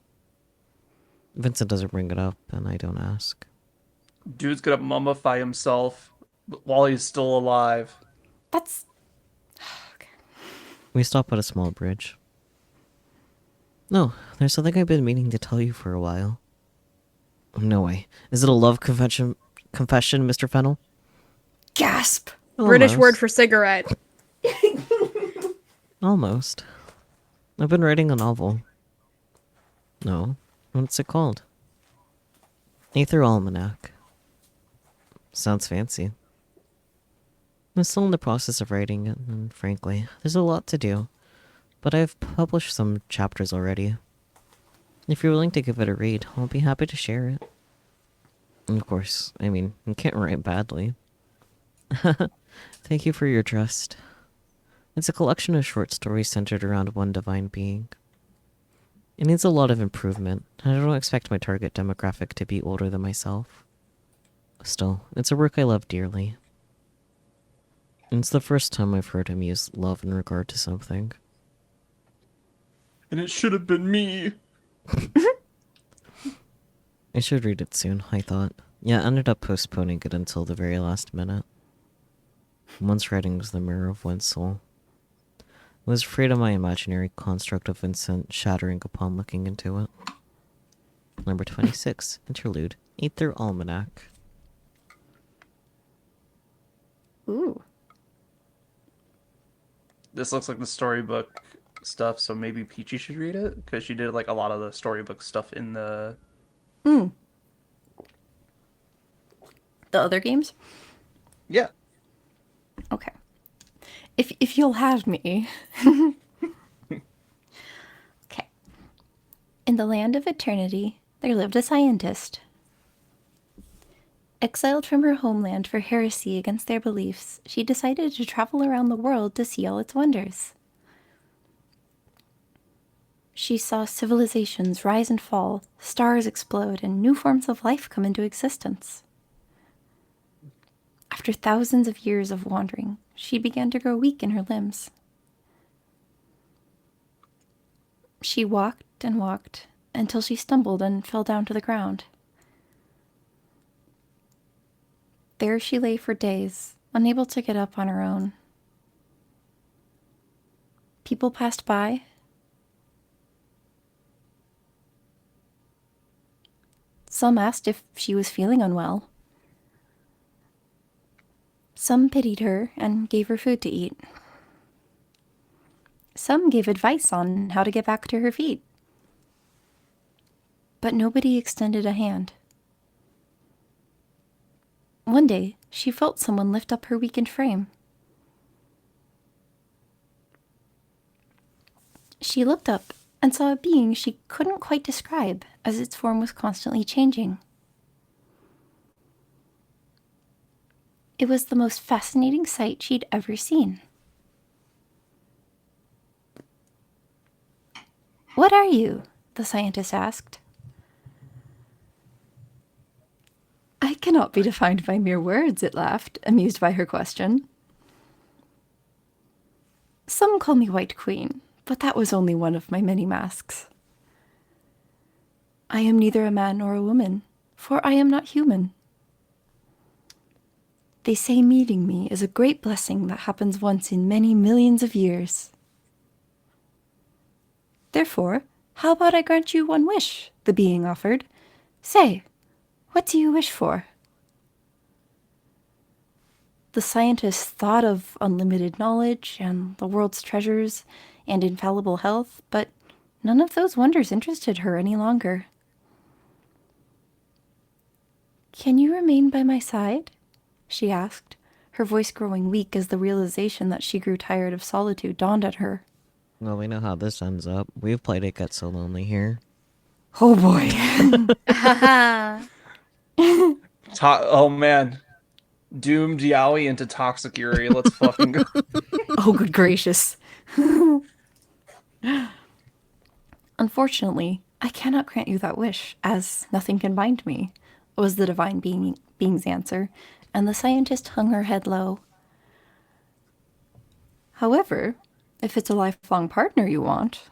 Vincent doesn't bring it up, and I don't ask. Dude's gonna mummify himself while he's still alive. That's We stop at a small bridge. No, there's something I've been meaning to tell you for a while. No way. Is it a love confession, Mr. Fennel? gasp. British word Almost. for cigarette. Almost. I've been writing a novel. No. What's it called? Aether Almanac. Sounds fancy. I'm still in the process of writing it, and frankly, there's a lot to do. But I've published some chapters already. If you're willing to give it a read, I'll be happy to share it. And of course, I mean, you can't write badly. Thank you for your trust. It's a collection of short stories centered around one divine being. It needs a lot of improvement, and I don't expect my target demographic to be older than myself. Still, it's a work I love dearly. And it's the first time I've heard him use love in regard to something. And it should have been me. I should read it soon, I thought. Yeah, I ended up postponing it until the very last minute. One's writing was the mirror of one's soul. I was afraid of my imaginary construct of Vincent shattering upon looking into it. Number 26, Interlude, Aether Almanac. Ooh. This looks like the storybook stuff, so maybe Peachy should read it because she did like a lot of the storybook stuff in the. The other games? Yeah. Okay. If you'll have me. Okay. In the land of eternity, there lived a scientist. Exiled from her homeland for heresy against their beliefs, she decided to travel around the world to see all its wonders. She saw civilizations rise and fall, stars explode, and new forms of life come into existence. After thousands of years of wandering, she began to grow weak in her limbs. She walked and walked until she stumbled and fell down to the ground. There she lay for days, unable to get up on her own. People passed by. Some asked if she was feeling unwell. Some pitied her and gave her food to eat. Some gave advice on how to get back to her feet. But nobody extended a hand. One day, she felt someone lift up her weakened frame. She looked up and saw a being she couldn't quite describe, as its form was constantly changing. It was the most fascinating sight she'd ever seen. "What are you?" the scientist asked. "I cannot be defined by mere words," it laughed, amused by her question. "Some call me White Queen, but that was only one of my many masks. I am neither a man nor a woman, for I am not human. They say meeting me is a great blessing that happens once in many millions of years. Therefore, how about I grant you one wish?" the being offered. "Say, what do you wish for?" The scientist thought of unlimited knowledge and the world's treasures and infallible health, but none of those wonders interested her any longer. "Can you remain by my side?" she asked, her voice growing weak as the realization that she grew tired of solitude dawned on her. Well, we know how this ends up. We've played It Gets So Lonely here. Oh boy. Haha. Oh man. Doom Diawi into Toxic Yuri. Let's fucking go. Oh, good gracious. "Unfortunately, I cannot grant you that wish, as nothing can bind me," was the divine being's answer, and the scientist hung her head low. "However, if it's a lifelong partner you want..."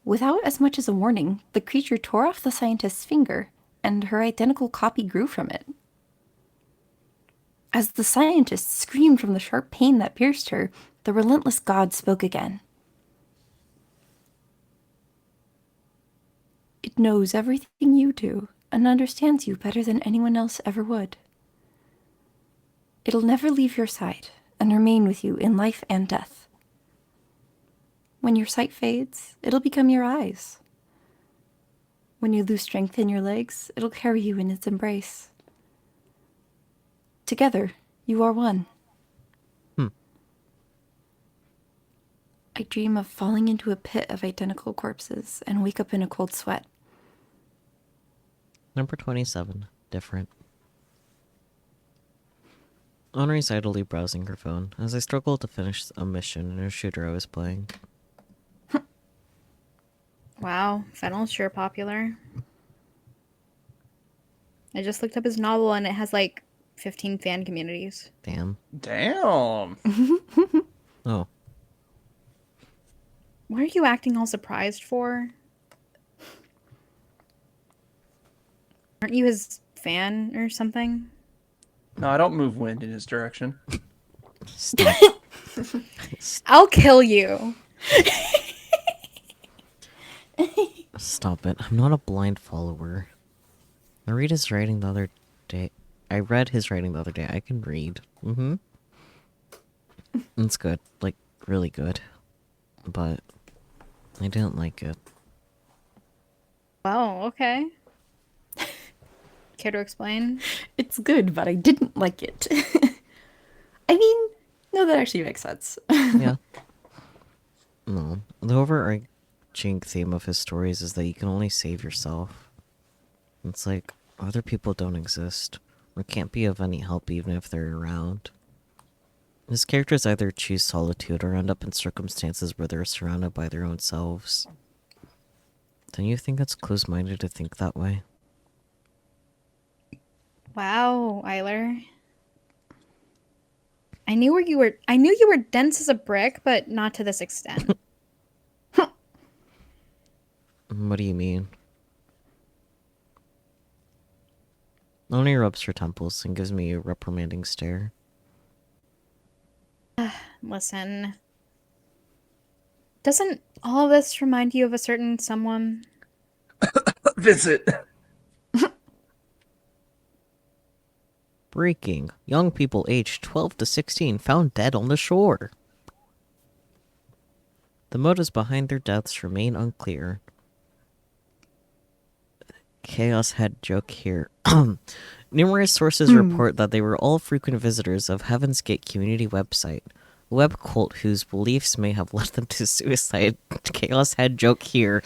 Without as much as a warning, the creature tore off the scientist's finger, and her identical copy grew from it. As the scientist screamed from the sharp pain that pierced her, the relentless god spoke again. "It knows everything you do, and understands you better than anyone else ever would. It'll never leave your side, and remain with you in life and death. When your sight fades, it'll become your eyes. When you lose strength in your legs, it'll carry you in its embrace. Together, you are one. I dream of falling into a pit of identical corpses and wake up in a cold sweat. Number 27, Different. Honore's idly browsing her phone as I struggle to finish a mission in a shooter I was playing. Wow, Fennel's sure popular. I just looked up his novel and it has like 15 fan communities. Damn. Damn. Oh, What are you acting all surprised for? Aren't you his fan or something? No, I don't move wind in his direction. stop. I'll kill you. Stop it. I'm not a blind follower. I read his writing the other day. I read his writing the other day. I can read. Mm-hmm. It's good. Like, really good. But I didn't like it. Oh, okay. Care to explain? It's good, but I didn't like it. I mean, no, that actually makes sense. Yeah. No. The overarching theme of his stories is that you can only save yourself. It's like, other people don't exist, or can't be of any help even if they're around. His characters either choose solitude or end up in circumstances where they're surrounded by their own selves. Don't you think it's close-minded to think that way? Wow, Eiler. I knew you were dense as a brick, but not to this extent. What do you mean? Only rubs her temples and gives me a reprimanding stare. Listen. Doesn't all of this remind you of a certain someone? Visit. Breaking. Young people aged 12 to 16 found dead on the shore. The motives behind their deaths remain unclear. Chaos head joke here. Numerous sources report that they were all frequent visitors of Heaven's Gate community website, a web cult whose beliefs may have led them to suicide. Chaos head joke here.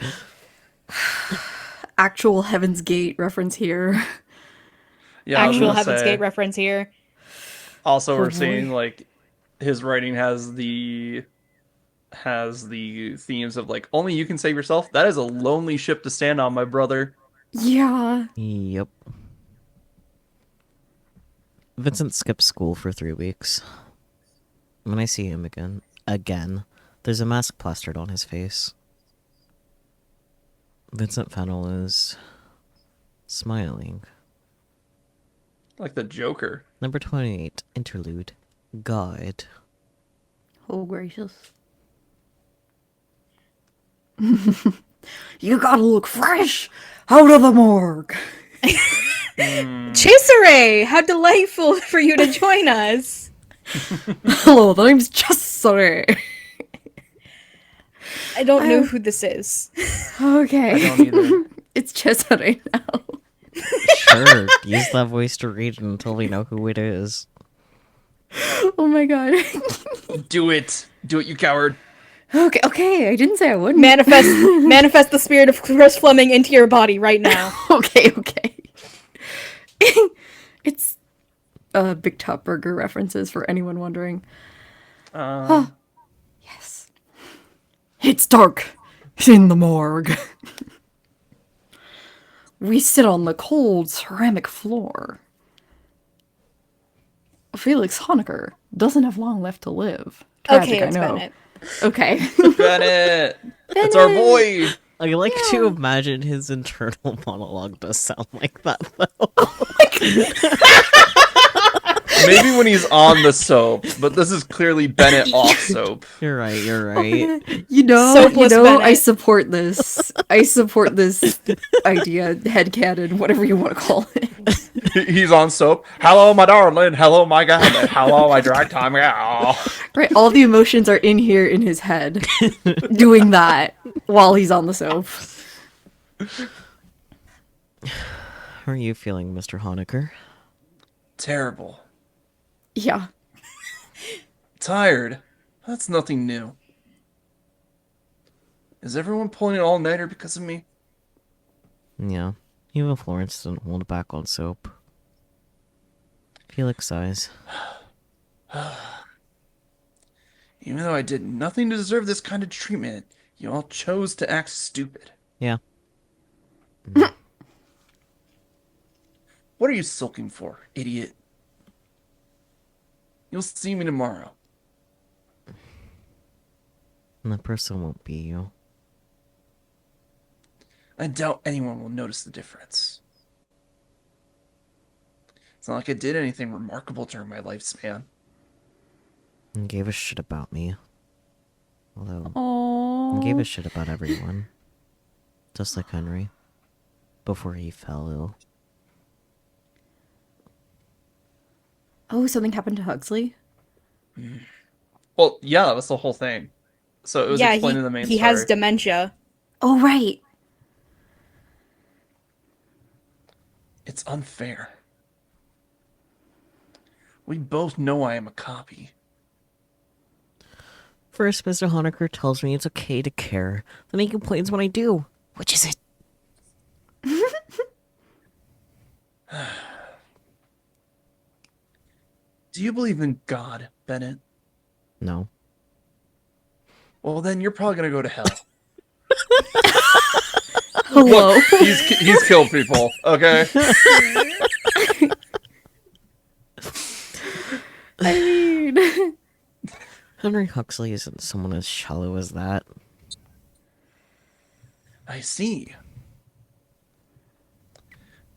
Actual Heaven's Gate reference here. Yeah, I was Actual gonna Heaven's say. Gate reference here. Also, Oh, we're boy. seeing like his writing has the themes of like only you can save yourself. That is a lonely ship to stand on, my brother. Yeah. Yep. Vincent skipped school for 3 weeks. When I see him again, there's a mask plastered on his face. Vincent Fennel is smiling. Like the Joker. Number 28, Interlude. Guide. Oh, gracious. You gotta look fresh out of the morgue. Cesare! How delightful for you to join us! Hello, the name's Cesare. I don't know who this is. Okay. I don't either. It's Cesare now. Sure, use that voice to read it until we know who it is. Oh my god. Do it. Do it, you coward. Okay, I didn't say I wouldn't. Manifest the spirit of Chris Fleming into your body right now. Okay. It's Big Top Burger references for anyone wondering. Yes. It's dark in the morgue. We sit on the cold ceramic floor. Felix Honecker doesn't have long left to live. Tragic, Okay, it's I know. Bennett. Okay. Bennett. It's our boy. I like to imagine his internal monologue does sound like that, though. Maybe when he's on the soap, but this is clearly Bennett off soap. You're right, you're right. Soapless Bennett. I support this. I support this idea, headcanon, whatever you want to call it. He's on soap. Hello, my darling. Hello, my guy. Hello, my drag time gal. Right, all the emotions are in here in his head, doing that while he's on the soap. How are you feeling, Mr. Honecker? Terrible. Yeah. Tired. That's nothing new. Is everyone pulling an all-nighter because of me? Yeah, even Florence didn't hold back on soap. Felix sighs. Even though I did nothing to deserve this kind of treatment, you all chose to act stupid. Yeah. What are you sulking for, idiot? You'll see me tomorrow. And the person won't be you. I doubt anyone will notice the difference. It's not like I did anything remarkable during my lifespan. And gave a shit about me. Although, he gave a Oh. shit about everyone. Just like Henry. Before he fell ill. Oh, something happened to Huxley? Well, yeah, that's the whole thing. So it was Yeah, explained in the main he has story. dementia. Oh, right. It's unfair. We both know I am a copy. First, Mr. Honecker tells me it's okay to care. Then he complains when I do. Which is it? Do you believe in God, Bennett? No. Well, then you're probably gonna go to hell. Hello. Look, he's killed people, okay? I mean, Henry Huxley isn't someone as shallow as that. I see.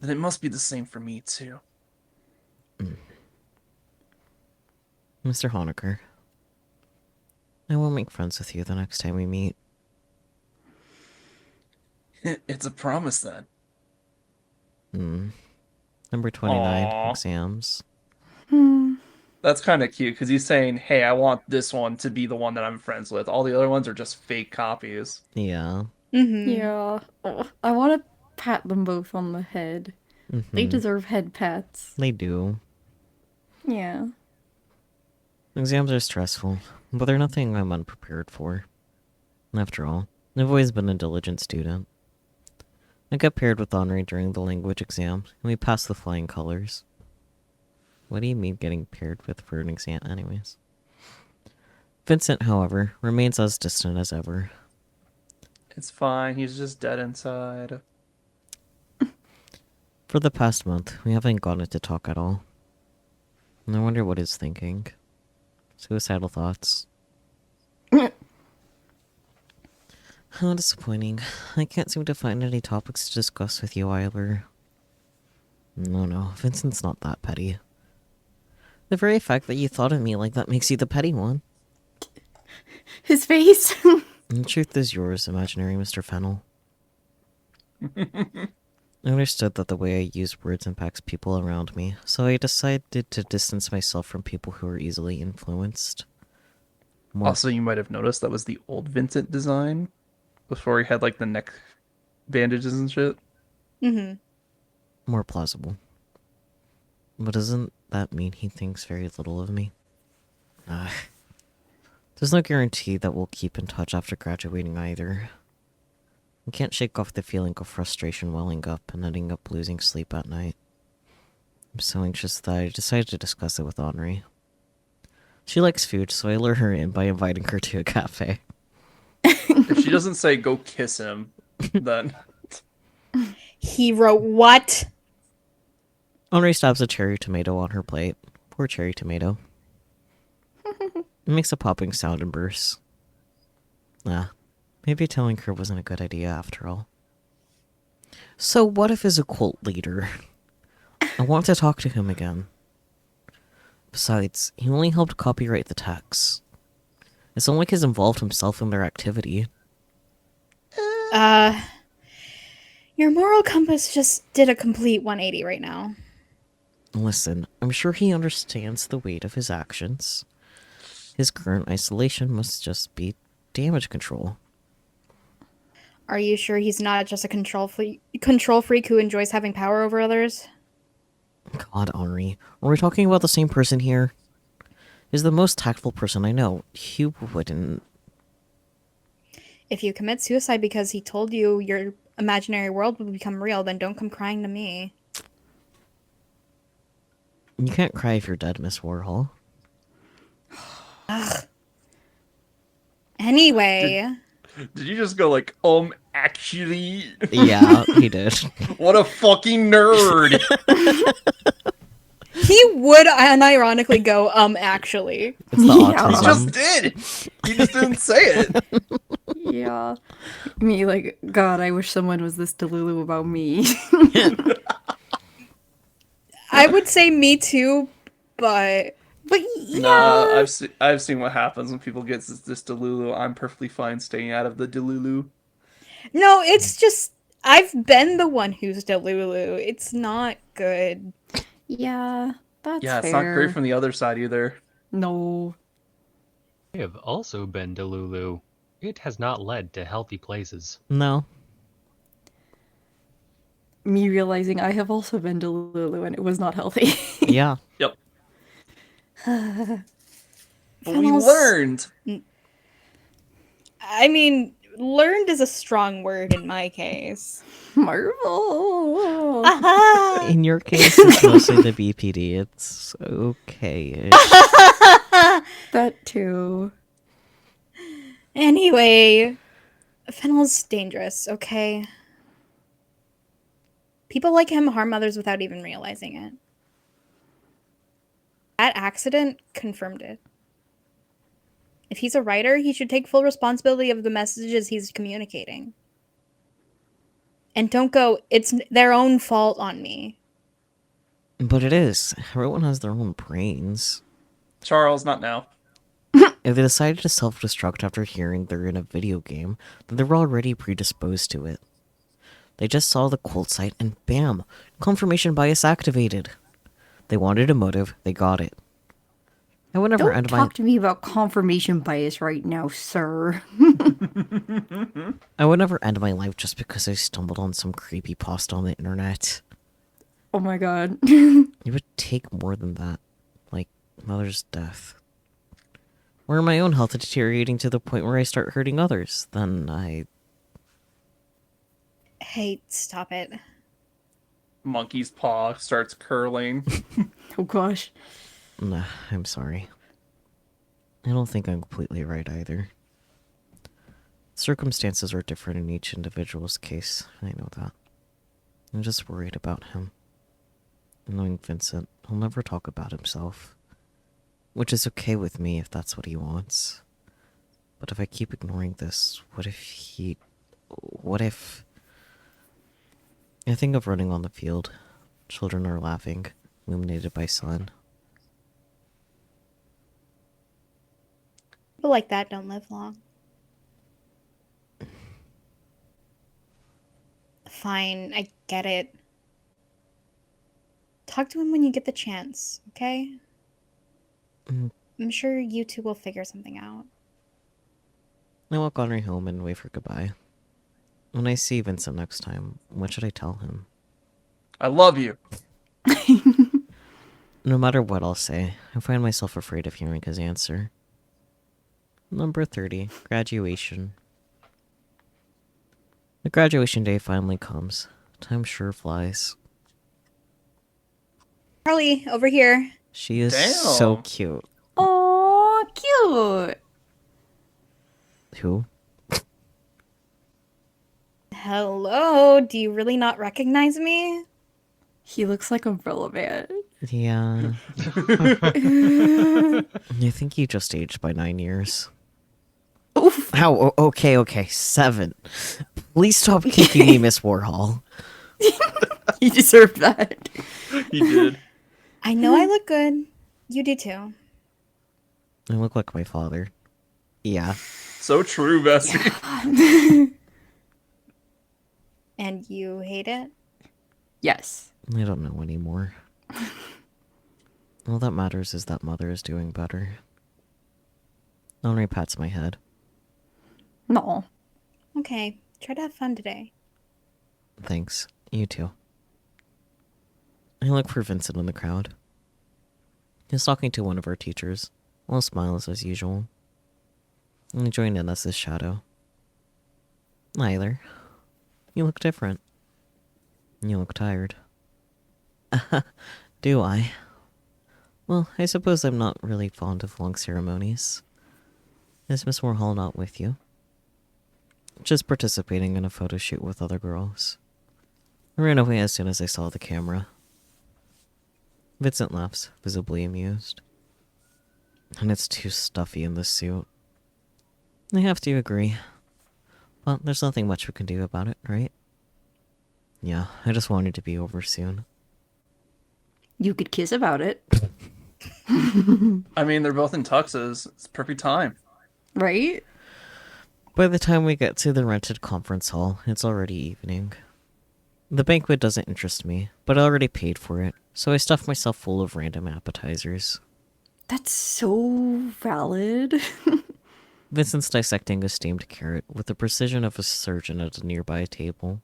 Then it must be the same for me, too. Mr. Honecker. I will make friends with you the next time we meet. It's a promise, then. Number 29, Aw. exams. That's kind of cute, because he's saying, hey, I want this one to be the one that I'm friends with. All the other ones are just fake copies. Yeah. Mm-hmm. yeah. Oh, I want to pat them both on the head. They deserve head pats. They do. Yeah. Exams are stressful, but they're nothing I'm unprepared for. After all, I've always been a diligent student. I got paired with Henri during the language exam, and we passed the flying colors. What do you mean getting paired with for an exam anyways? Vincent, however, remains as distant as ever. It's fine, he's just dead inside. For the past month, we haven't gotten to talk at all. And I wonder what he's thinking. Suicidal thoughts. How disappointing. I can't seem to find any topics to discuss with you either. No, Vincent's not that petty. The very fact that you thought of me like that makes you the petty one. His face. And the truth is yours, imaginary Mr. Fennel. I understood that the way I use words impacts people around me, so I decided to distance myself from people who are easily influenced. Also, you might have noticed that was the old Vincent design before he had like the neck bandages and shit. Mm-hmm. More plausible. But doesn't that mean he thinks very little of me? There's no guarantee that we'll keep in touch after graduating either. I can't shake off the feeling of frustration welling up and ending up losing sleep at night. I'm so anxious that I decided to discuss it with Henri. She likes food, so I lure her in by inviting her to a cafe. If she doesn't say go kiss him, then He wrote what? Henri stabs a cherry tomato on her plate. Poor cherry tomato. It makes a popping sound and bursts. Maybe telling her wasn't a good idea after all. So what if he's a cult leader? I want to talk to him again. Besides, he only helped copyright the texts. It's not like he's involved himself in their activity. Your moral compass just did a complete 180 right now. Listen, I'm sure he understands the weight of his actions. His current isolation must just be damage control. Are you sure he's not just a control freak who enjoys having power over others? God, Henri, are we talking about the same person here? He's the most tactful person I know. He wouldn't... If you commit suicide because he told you your imaginary world would become real, then don't come crying to me. You can't cry if you're dead, Miss Warhol. Anyway, Did you just go like, actually? Yeah, he did. What a fucking nerd! he would unironically go, actually. It's the Yeah. He just autism. did! He just didn't say it! Yeah. Me, like, God, I wish someone was this delulu about me. I would say me too, but But Nah, yeah. I've seen what happens when people get this Delulu. I'm perfectly fine staying out of the Delulu. no, it's just I've been the one who's Delulu. It's not good. Yeah, that's Yeah, it's fair. not great from the other side either. No. I have also been to Lulu. It has not led to healthy places. No. Me realizing I have also been to Lulu and it was not healthy. Yeah. Yep. But we Fennels- learned. I mean, learned is a strong word in my case. Marvel. Aha! In your case, it's mostly the BPD. It's okay. That too. Anyway, Fennel's dangerous, okay? People like him harm others without even realizing it. That accident confirmed it. If he's a writer, he should take full responsibility of the messages he's communicating. And don't go, it's their own fault on me. But it is. Everyone has their own brains. Charles, not now. If they decided to self-destruct after hearing they're in a video game, then they were already predisposed to it. They just saw the cult site and bam! Confirmation bias activated. They wanted a motive, they got it. I would never Don't end talk to me about confirmation bias right now, sir. I would never end my life just because I stumbled on some creepy post on the internet. Oh my god. It would take more than that. Like, mother's death. Or my own health deteriorating to the point where I start hurting others. Then I... Hey, stop it. Monkey's paw starts curling. Oh gosh. Nah, I'm sorry. I don't think I'm completely right either. Circumstances are different in each individual's case. I know that. I'm just worried about him. Knowing Vincent, he'll never talk about himself. Which is okay with me if that's what he wants. But if I keep ignoring this, what if... I think of running on the field. Children are laughing, illuminated by sun. People like that don't live long. Fine, I get it. Talk to him when you get the chance, okay? Mm. I'm sure you two will figure something out. I walk Henri home and wave her goodbye. When I see Vincent next time, what should I tell him? I love you. No matter what I'll say, I find myself afraid of hearing his answer. Number 30, graduation. The graduation day finally comes. Time sure flies. Charlie, over here. She is so Damn. cute. Oh, cute. Who? Hello, do you really not recognize me? He looks like Umbrella Man. Yeah. I think you just aged by 9 years. Oof. How? Okay, 7. Please stop kicking me, Miss Warhol. He deserved that. He did. I know I look good. You do too. I look like my father. Yeah. So true, Bessie. And you hate it? Yes. I don't know anymore. All that matters is that Mother is doing better. Henri pats my head. No. Okay, try to have fun today. Thanks. You too. I look for Vincent in the crowd. He's talking to one of our teachers. All smiles as usual. I join in as his shadow. Neither. You look different. You look tired. Do I? Well, I suppose I'm not really fond of long ceremonies. Is Miss Warhol not with you? Just participating in a photo shoot with other girls. I ran away as soon as I saw the camera. Vincent laughs, visibly amused. And it's too stuffy in this suit. I have to agree. Well, there's nothing much we can do about it, right? Yeah, I just wanted to be over soon. You could kiss about it, I mean, they're both in tuxes. It's perfect time. right? By the time we get to the rented conference hall, it's already evening. The banquet doesn't interest me, but I already paid for it, so I stuffed myself full of random appetizers. That's so valid. Vincent's dissecting a steamed carrot with the precision of a surgeon at a nearby table.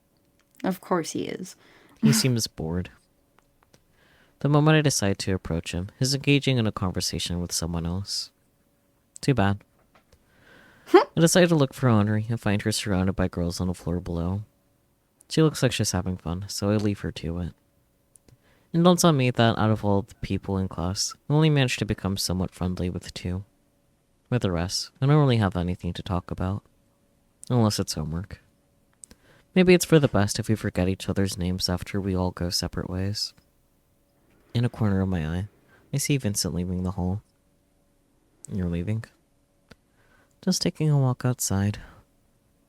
Of course he is. He seems bored. The moment I decide to approach him, he's engaging in a conversation with someone else. Too bad. I decide to look for Henri and find her surrounded by girls on the floor below. She looks like she's having fun, so I leave her to it. And don't tell me that out of all the people in class, I only managed to become somewhat friendly with two. With the rest, I don't really have anything to talk about. Unless it's homework. Maybe it's for the best if we forget each other's names after we all go separate ways. In a corner of my eye, I see Vincent leaving the hall. You're leaving? Just taking a walk outside.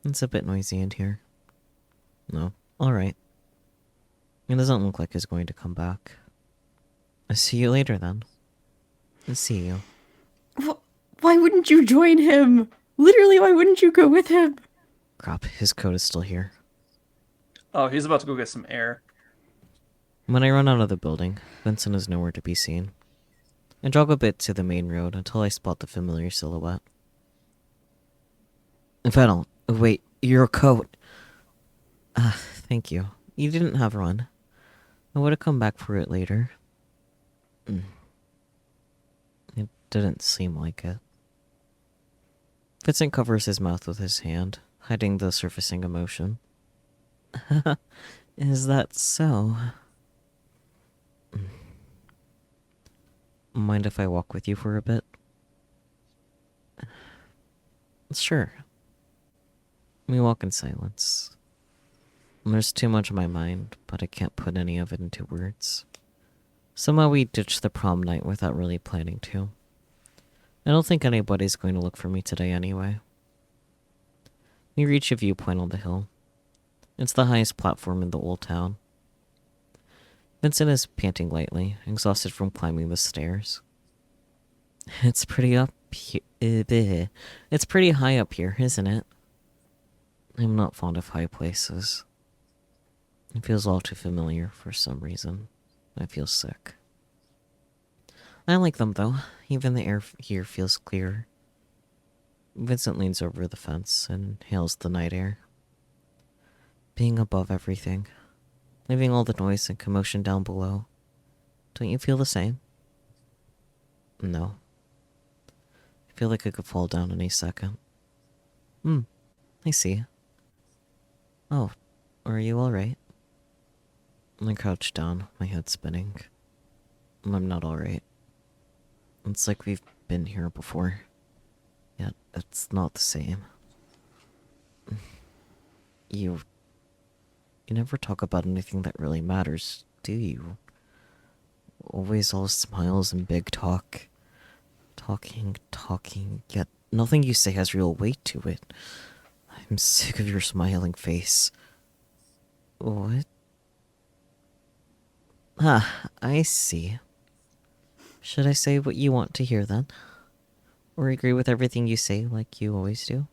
It's a bit noisy in here. No, alright. It doesn't look like he's going to come back. I'll see you later then. I'll see you. Why wouldn't you join him? Literally, why wouldn't you go with him? Crap, his coat is still here. Oh, he's about to go get some air. When I run out of the building, Vincent is nowhere to be seen. I jog a bit to the main road until I spot the familiar silhouette. Vettel, wait, your coat. Thank you. You didn't have run. I would have come back for it later. It didn't seem like it. Vincent covers his mouth with his hand, hiding the surfacing emotion. Is that so? Mind if I walk with you for a bit? Sure. We walk in silence. There's too much on my mind, but I can't put any of it into words. Somehow we ditched the prom night without really planning to. I don't think anybody's going to look for me today anyway. We reach a viewpoint on the hill. It's the highest platform in the old town. Vincent is panting lightly, exhausted from climbing the stairs. It's pretty up here. It's pretty high up here, isn't it? I'm not fond of high places. It feels all too familiar for some reason. I feel sick. I like them though. Even the air here feels clearer. Vincent leans over the fence and hails the night air. Being above everything, leaving all the noise and commotion down below. Don't you feel the same? No. I feel like I could fall down any second. I see. Oh, are you alright? I crouch down, my head spinning. I'm not alright. It's like we've been here before. Yet, it's not the same. You never talk about anything that really matters, do you? Always all smiles and big talk. Talking, yet nothing you say has real weight to it. I'm sick of your smiling face. What? I see. Should I say what you want to hear then? Or agree with everything you say like you always do?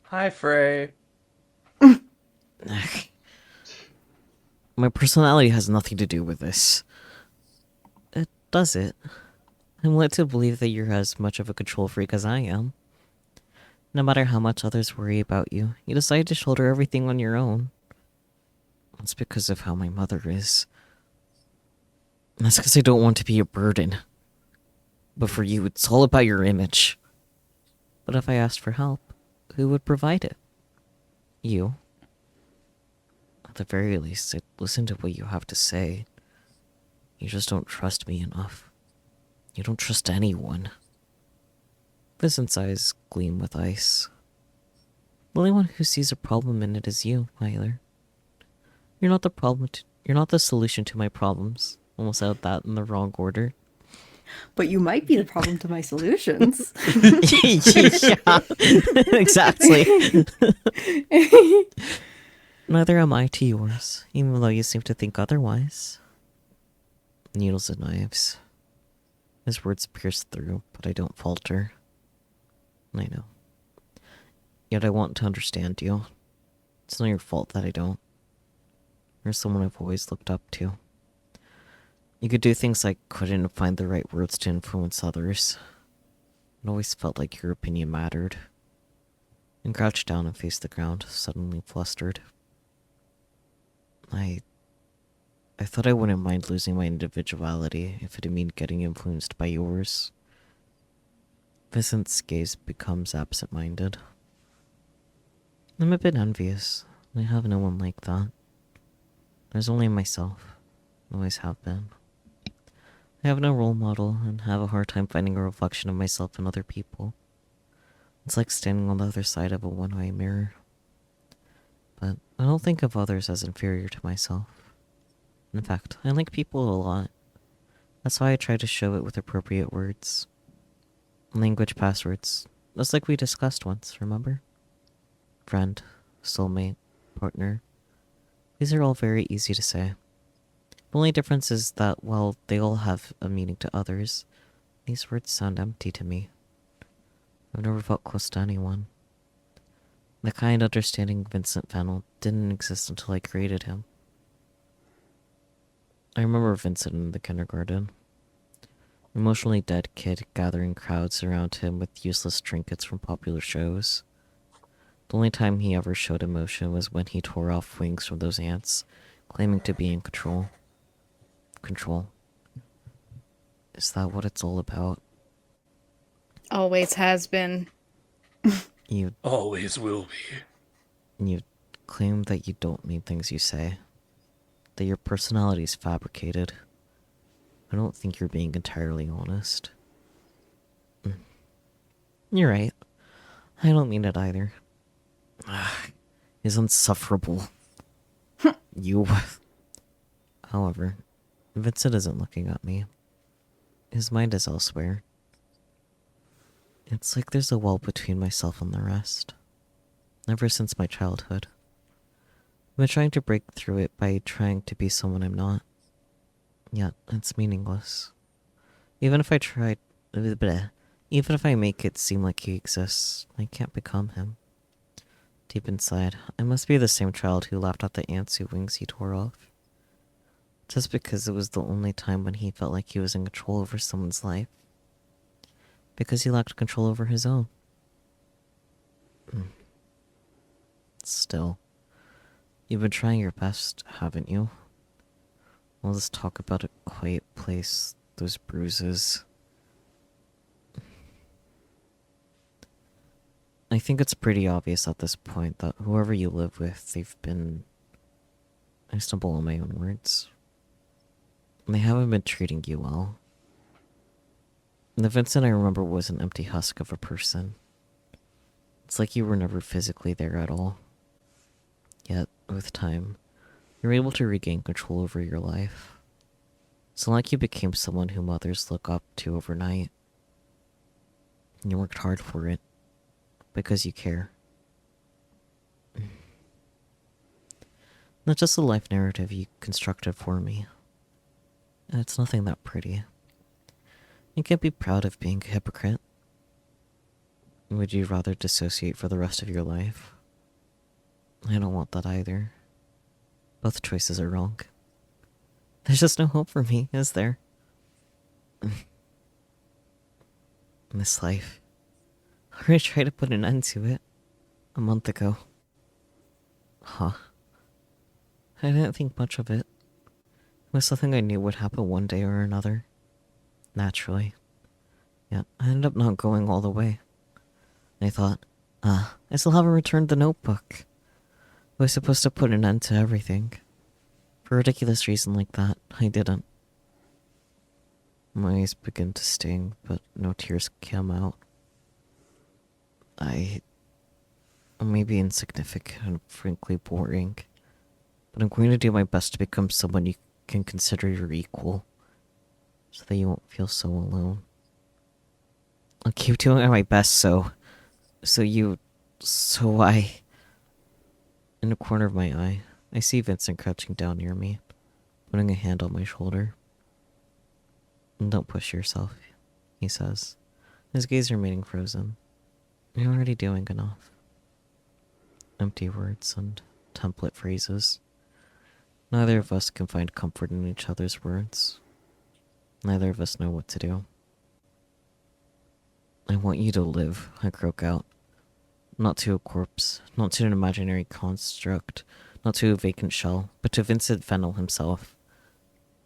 Hi, Frey. My personality has nothing to do with this. Does it? I'm led to believe that you're as much of a control freak as I am. No matter how much others worry about you, you decide to shoulder everything on your own. That's because of how my mother is. That's because I don't want to be a burden. But for you, it's all about your image. But if I asked for help, who would provide it? You. At the very least, I'd listen to what you have to say. You just don't trust me enough. You don't trust anyone. Vincent's eyes gleam with ice. The only one who sees a problem in it is you, Tyler. You're not the problem. You're not the solution to my problems. Almost said that in the wrong order. But you might be the problem to my solutions. Yeah, exactly. Neither am I to yours, even though you seem to think otherwise. Needles and knives. His words pierce through, but I don't falter. I know. Yet I want to understand you. It's not your fault that I don't. You're someone I've always looked up to. You could do things I couldn't and find the right words to influence others. It always felt like your opinion mattered. And crouched down and faced the ground, suddenly flustered. I thought I wouldn't mind losing my individuality if it meant getting influenced by yours. Vincent's gaze becomes absent-minded. I'm a bit envious. I have no one like that. There's only myself. Always have been. I have no role model and have a hard time finding a reflection of myself in other people. It's like standing on the other side of a one-way mirror. But I don't think of others as inferior to myself. In fact, I like people a lot. That's why I try to show it with appropriate words. Language passwords, just like we discussed once, remember? Friend, soulmate, partner. These are all very easy to say. The only difference is that while they all have a meaning to others, these words sound empty to me. I've never felt close to anyone. The kind understanding Vincent Fennel didn't exist until I created him. I remember Vincent in the kindergarten. Emotionally dead kid gathering crowds around him with useless trinkets from popular shows. The only time he ever showed emotion was when he tore off wings from those ants, claiming to be in control. Control. Is that what it's all about? Always has been. You Always will be. claim that you don't mean things you say. That your personality is fabricated. I don't think you're being entirely honest. You're right. I don't mean it either. It's insufferable. You. However, Vincent isn't looking at me. His mind is elsewhere. It's like there's a wall between myself and the rest. Ever since my childhood. I've been trying to break through it by trying to be someone I'm not. Yet, it's meaningless. Even if I tried... Bleh, even if I make it seem like he exists, I can't become him. Deep inside, I must be the same child who laughed at the ants whose wings he tore off. Just because it was the only time when he felt like he was in control over someone's life. Because he lacked control over his own. Still, you've been trying your best, haven't you? All this talk about a quiet place, those bruises. I think it's pretty obvious at this point that whoever you live with, they've been... I stumble on my own words. They haven't been treating you well. The Vincent I remember was an empty husk of a person. It's like you were never physically there at all. Yet, with time, you're able to regain control over your life. It's not like you became someone whom others look up to overnight. You worked hard for it. Because you care. Not just the life narrative you constructed for me. It's nothing that pretty. You can't be proud of being a hypocrite. Would you rather dissociate for the rest of your life? I don't want that either. Both choices are wrong. There's just no hope for me, is there? In this life. I already tried to put an end to it. A month ago. Huh. I didn't think much of it. It was something I knew would happen one day or another. Naturally. Yet, I ended up not going all the way. I thought, I still haven't returned the notebook. I was supposed to put an end to everything. For a ridiculous reason like that, I didn't. My eyes begin to sting, but no tears come out. I may be insignificant and frankly boring, but I'm going to do my best to become someone you can consider your equal, so that you won't feel so alone. I'll keep doing my best so I... In the corner of my eye, I see Vincent crouching down near me, putting a hand on my shoulder. Don't push yourself, he says, his gaze remaining frozen. You're already doing enough. Empty words and template phrases. Neither of us can find comfort in each other's words. Neither of us know what to do. I want you to live, I croak out. Not to a corpse, not to an imaginary construct, not to a vacant shell, but to Vincent Fennel himself.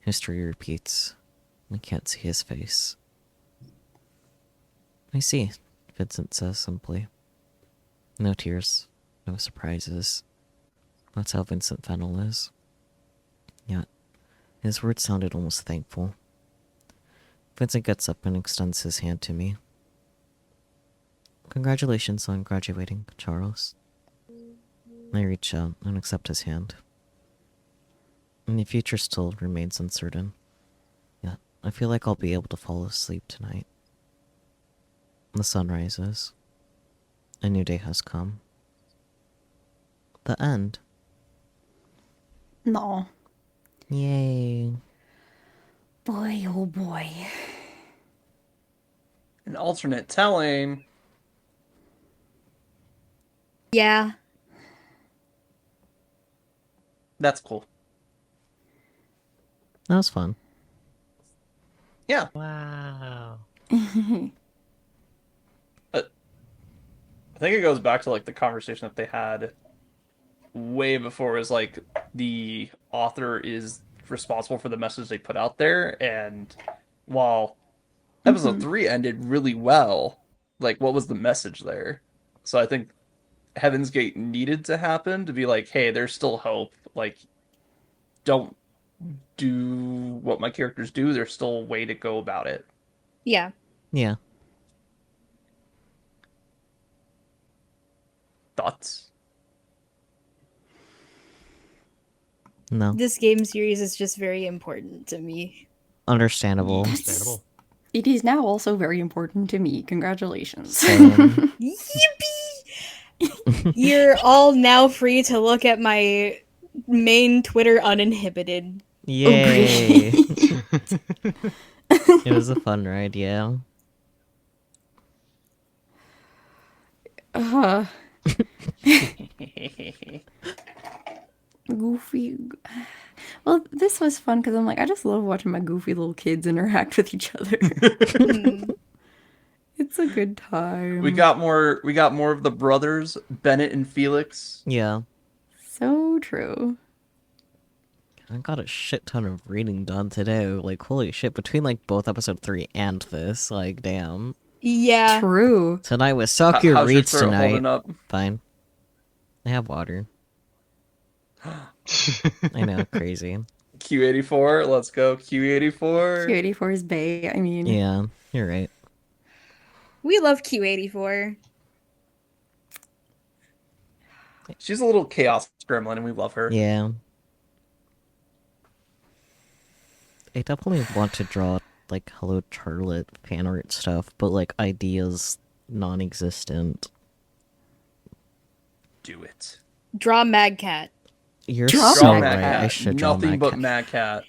History repeats. I can't see his face. I see, Vincent says simply. No tears, no surprises. That's how Vincent Fennel is. Yet, his words sounded almost thankful. Vincent gets up and extends his hand to me. Congratulations on graduating, Charles. I reach out and accept his hand. And the future still remains uncertain. Yet, I feel like I'll be able to fall asleep tonight. The sun rises. A new day has come. The end. No. Yay. Boy, oh boy. An alternate telling. Yeah. That's cool. That was fun. Yeah. Wow. I think it goes back to like the conversation that they had way before. Is like the author is responsible for the message they put out there, and while episode 3 ended really well, like what was the message there? So I think Heaven's Gate needed to happen to be like, hey, there's still hope. Like, don't do what my characters do. There's still a way to go about it. Yeah. Yeah. Thoughts? No. This game series is just very important to me. Understandable. Understandable. It is now also very important to me. Congratulations. Same. Yippee! You're all now free to look at my main Twitter uninhibited. Yay. It was a fun ride, yeah. Goofy. Well, this was fun because I'm like, I just love watching my goofy little kids interact with each other. It's a good time. We got more of the brothers, Bennett and Felix. Yeah. So true. I got a shit ton of reading done today. Like, holy shit, between like both episode 3 and this, like, damn. Yeah. True. Tonight was suck your How's your reads throat tonight. holding up? Fine. I have water. I know, crazy. Q84, let's go Q84. Q84 is bae. I mean, Yeah, you're right. We love Q84. She's a little chaos gremlin, and we love her. Yeah. I definitely want to draw, like, Hello Charlotte fan art stuff, but, like, ideas non-existent. Do it. Draw Mad Cat. You're Draw so Mad right. Cat. I should draw Nothing Mad but Cat. Mad Cat.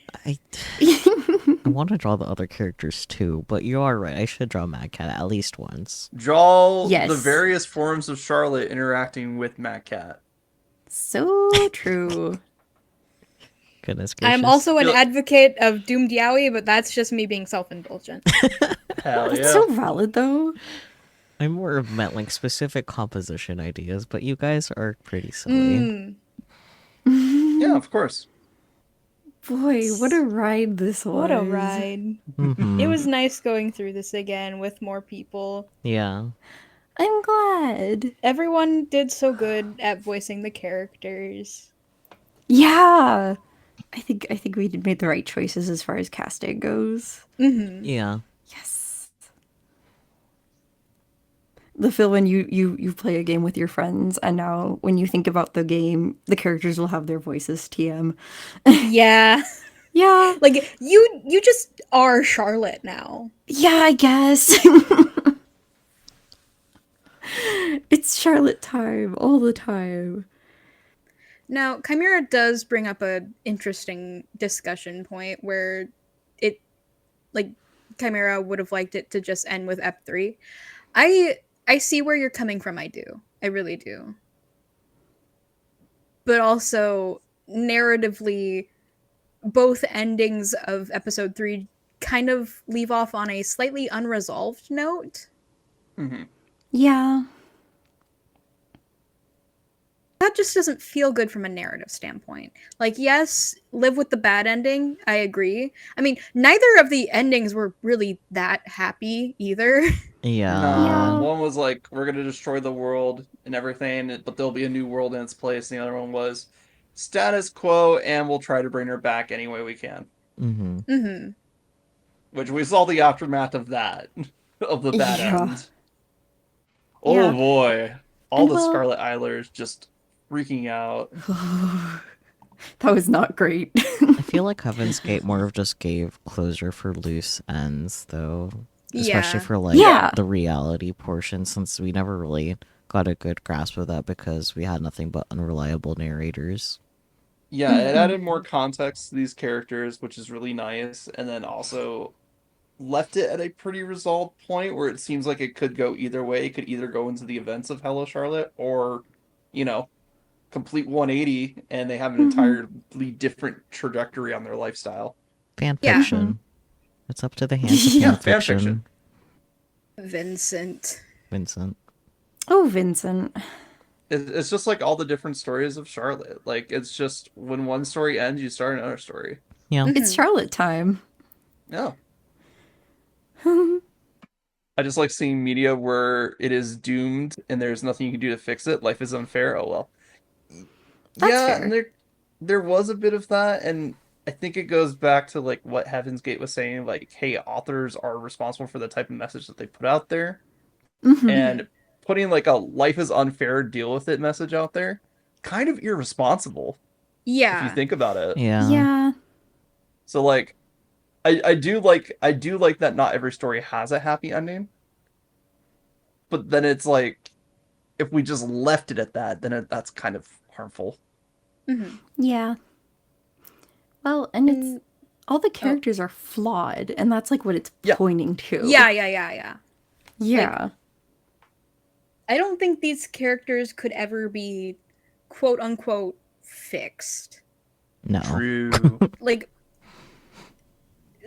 I want to draw the other characters too, but you are right. I should draw Mad Cat at least once. Draw Yes. the various forms of Charlotte interacting with Mad Cat. so true. Goodness gracious. I'm also an Feel- advocate of Doomed Yaoi, but that's just me being self-indulgent. Hell It's yeah. so valid though. I more of meant like specific composition ideas, but you guys are pretty silly. Mm. Yeah, of course. Boy, what a ride this was. What a ride. Mhm. It was nice going through this again with more people. Yeah. I'm glad. Everyone did so good at voicing the characters. Yeah. I think we made the right choices as far as casting goes. Mm-hmm. Yeah. Yes. The feel when you play a game with your friends, and now when you think about the game, the characters will have their voices. TM. Yeah. Yeah. Like you just are Charlotte now. Yeah, I guess. It's Charlotte time all the time. Now, Chimera does bring up a interesting discussion point where it like Chimera would have liked it to just end with Ep3. I see where you're coming from, I do. I really do. But also narratively both endings of episode 3 kind of leave off on a slightly unresolved note. Hmm. Yeah. That just doesn't feel good from a narrative standpoint. Like, yes, live with the bad ending. I agree. I mean, neither of the endings were really that happy either. Yeah. No, Yeah. one was like, we're gonna destroy the world and everything, but there'll be a new world in its place. And the other one was status quo, and we'll try to bring her back any way we can. Mm-hmm. Mm-hmm. Which we saw the aftermath of that, of the bad Yeah. end. Oh Yeah. boy, all And the well, Scarlet Islers just freaking out. that was not great. I feel like Heaven's Gate more of just gave closure for loose ends, though. Especially Yeah. for, like, Yeah. the reality portion, since we never really got a good grasp of that because we had nothing but unreliable narrators. Yeah, it added more context to these characters, which is really nice, and then also left it at a pretty resolved point where it seems like it could go either way. It could either go into the events of Hello Charlotte or, you know, complete 180 and they have an entirely different trajectory on their lifestyle. Fan Yeah. fiction. It's up to the hands of Yeah, fan fan fiction. fiction. Vincent. Vincent. Oh, Vincent. It's just like all the different stories of Charlotte. Like, it's just when one story ends, you start another story. Yeah. It's Charlotte time. Yeah. I just like seeing media where it is doomed and there's nothing you can do to fix it. Life is unfair. Oh well. That's Yeah, and fair. there was a bit of that, and I think it goes back to like what Heaven's Gate was saying, like, hey, authors are responsible for the type of message that they put out there, and putting like a life is unfair, deal with it message out there, kind of irresponsible if you Yeah. think about it. Yeah. Yeah. So like I do like that not every story has a happy ending. But then it's like if we just left it at that, then that's kind of harmful. Mm-hmm. Yeah. Well, and it's And all the characters are flawed, and that's like what it's Yeah. pointing to. yeah. Yeah. I don't think these characters could ever be quote unquote fixed. No. True. Like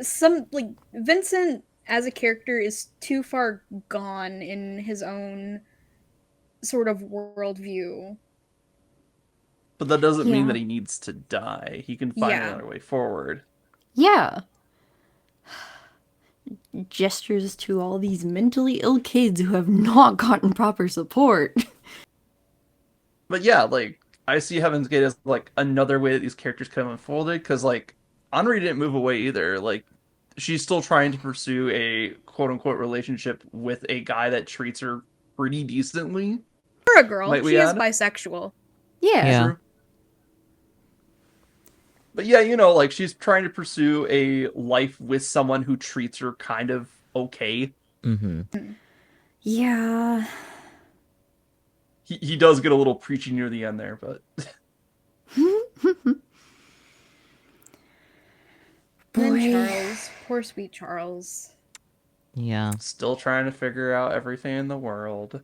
some like Vincent as a character is too far gone in his own sort of worldview. But that doesn't mean Yeah. that he needs to die. He can find Yeah. another way forward. Yeah. Gestures to all these mentally ill kids who have not gotten proper support. But yeah, like I see Heaven's Gate as like another way that these characters could have unfolded because like Henri didn't move away either. Like she's still trying to pursue a quote unquote relationship with a guy that treats her pretty decently. For a girl, Might we she is add? bisexual. Yeah. Yeah. True. But yeah, you know, like she's trying to pursue a life with someone who treats her kind of okay. Mm-hmm. Yeah. He does get a little preachy near the end there, but And Boy. then Charles, poor sweet Charles. Yeah. still trying to figure out everything in the world.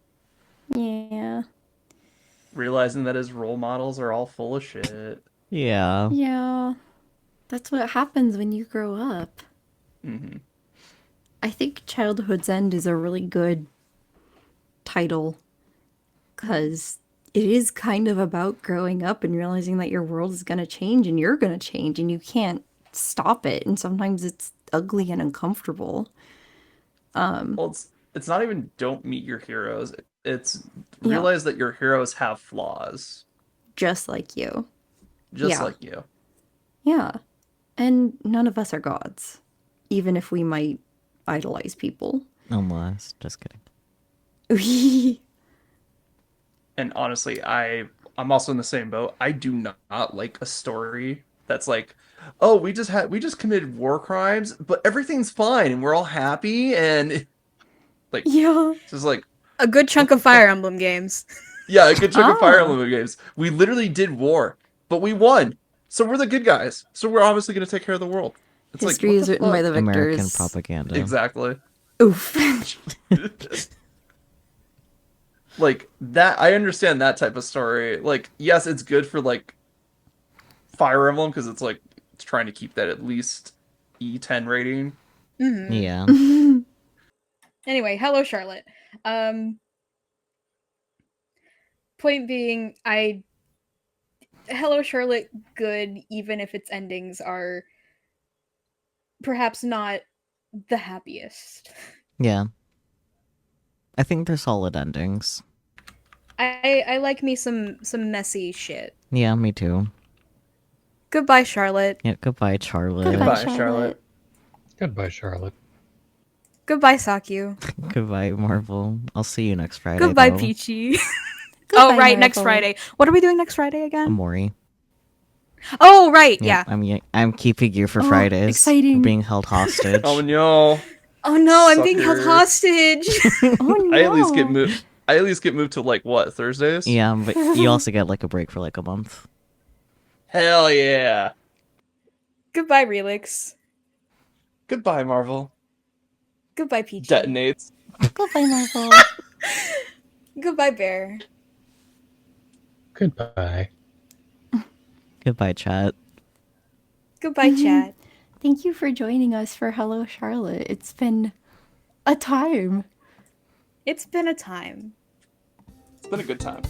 Yeah. Realizing that his role models are all full of shit. Yeah. Yeah. That's what happens when you grow up. Hmm. I think Childhood's End is a really good title because it is kind of about growing up and realizing that your world is going to change and you're going to change and you can't stop it. And sometimes it's ugly and uncomfortable. Well, it's not even don't meet your heroes. It's Yeah. realize that your heroes have flaws, Just like you. just Yeah. like you. Yeah. And none of us are gods, even if we might idolize people. Unless, just kidding. And honestly, I'm also in the same boat. I do not like a story that's like, oh, we just committed war crimes, but everything's fine and we're all happy and like Yeah. just like A good what chunk the of Fire fuck? Emblem games. Yeah, a good chunk of Fire Ah. Emblem games. We literally did war, but we won. So we're the good guys. So we're obviously gonna take care of the world. It's like History what is the written by fuck? the American victors. propaganda. Exactly. Oof. Like that I understand that type of story. Like, yes, it's good for like Fire Emblem because it's like it's trying to keep that at least E10 rating. Hmm. Yeah. Anyway, hello, Charlotte. Um, point being, hello, Charlotte, good, even if its endings are perhaps not the happiest. Yeah. I think they're solid endings. I like me some messy shit. Yeah, me too. Goodbye, Charlotte. Yeah, goodbye, Charlotte. Goodbye, Goodbye, Charlotte. Charlotte. Goodbye, Charlotte. Goodbye, Sakyu. Goodbye, Marvel. I'll see you next Friday. Goodbye, though. Peachy. Goodbye, Oh, right, next Marvel. Friday. What are we doing next Friday again? Amori. Oh, right, Yep, yeah. I'm keeping you for Oh, Fridays. exciting. You're being held hostage. Oh no. Oh no, I'm being held Sucker. hostage. Oh no. I at least get moved. I at least get moved to like what, Thursdays? Yeah, but you also get like a break for like a month. Hell yeah. Goodbye, Relix. Goodbye, Marvel. Goodbye, Peachy. Detonates. Goodbye, Marvel. Goodbye, Bear. Goodbye. Goodbye, chat. Goodbye, chat. Thank you for joining us for Hello Charlotte. It's been a time. It's been a time. It's been a good time.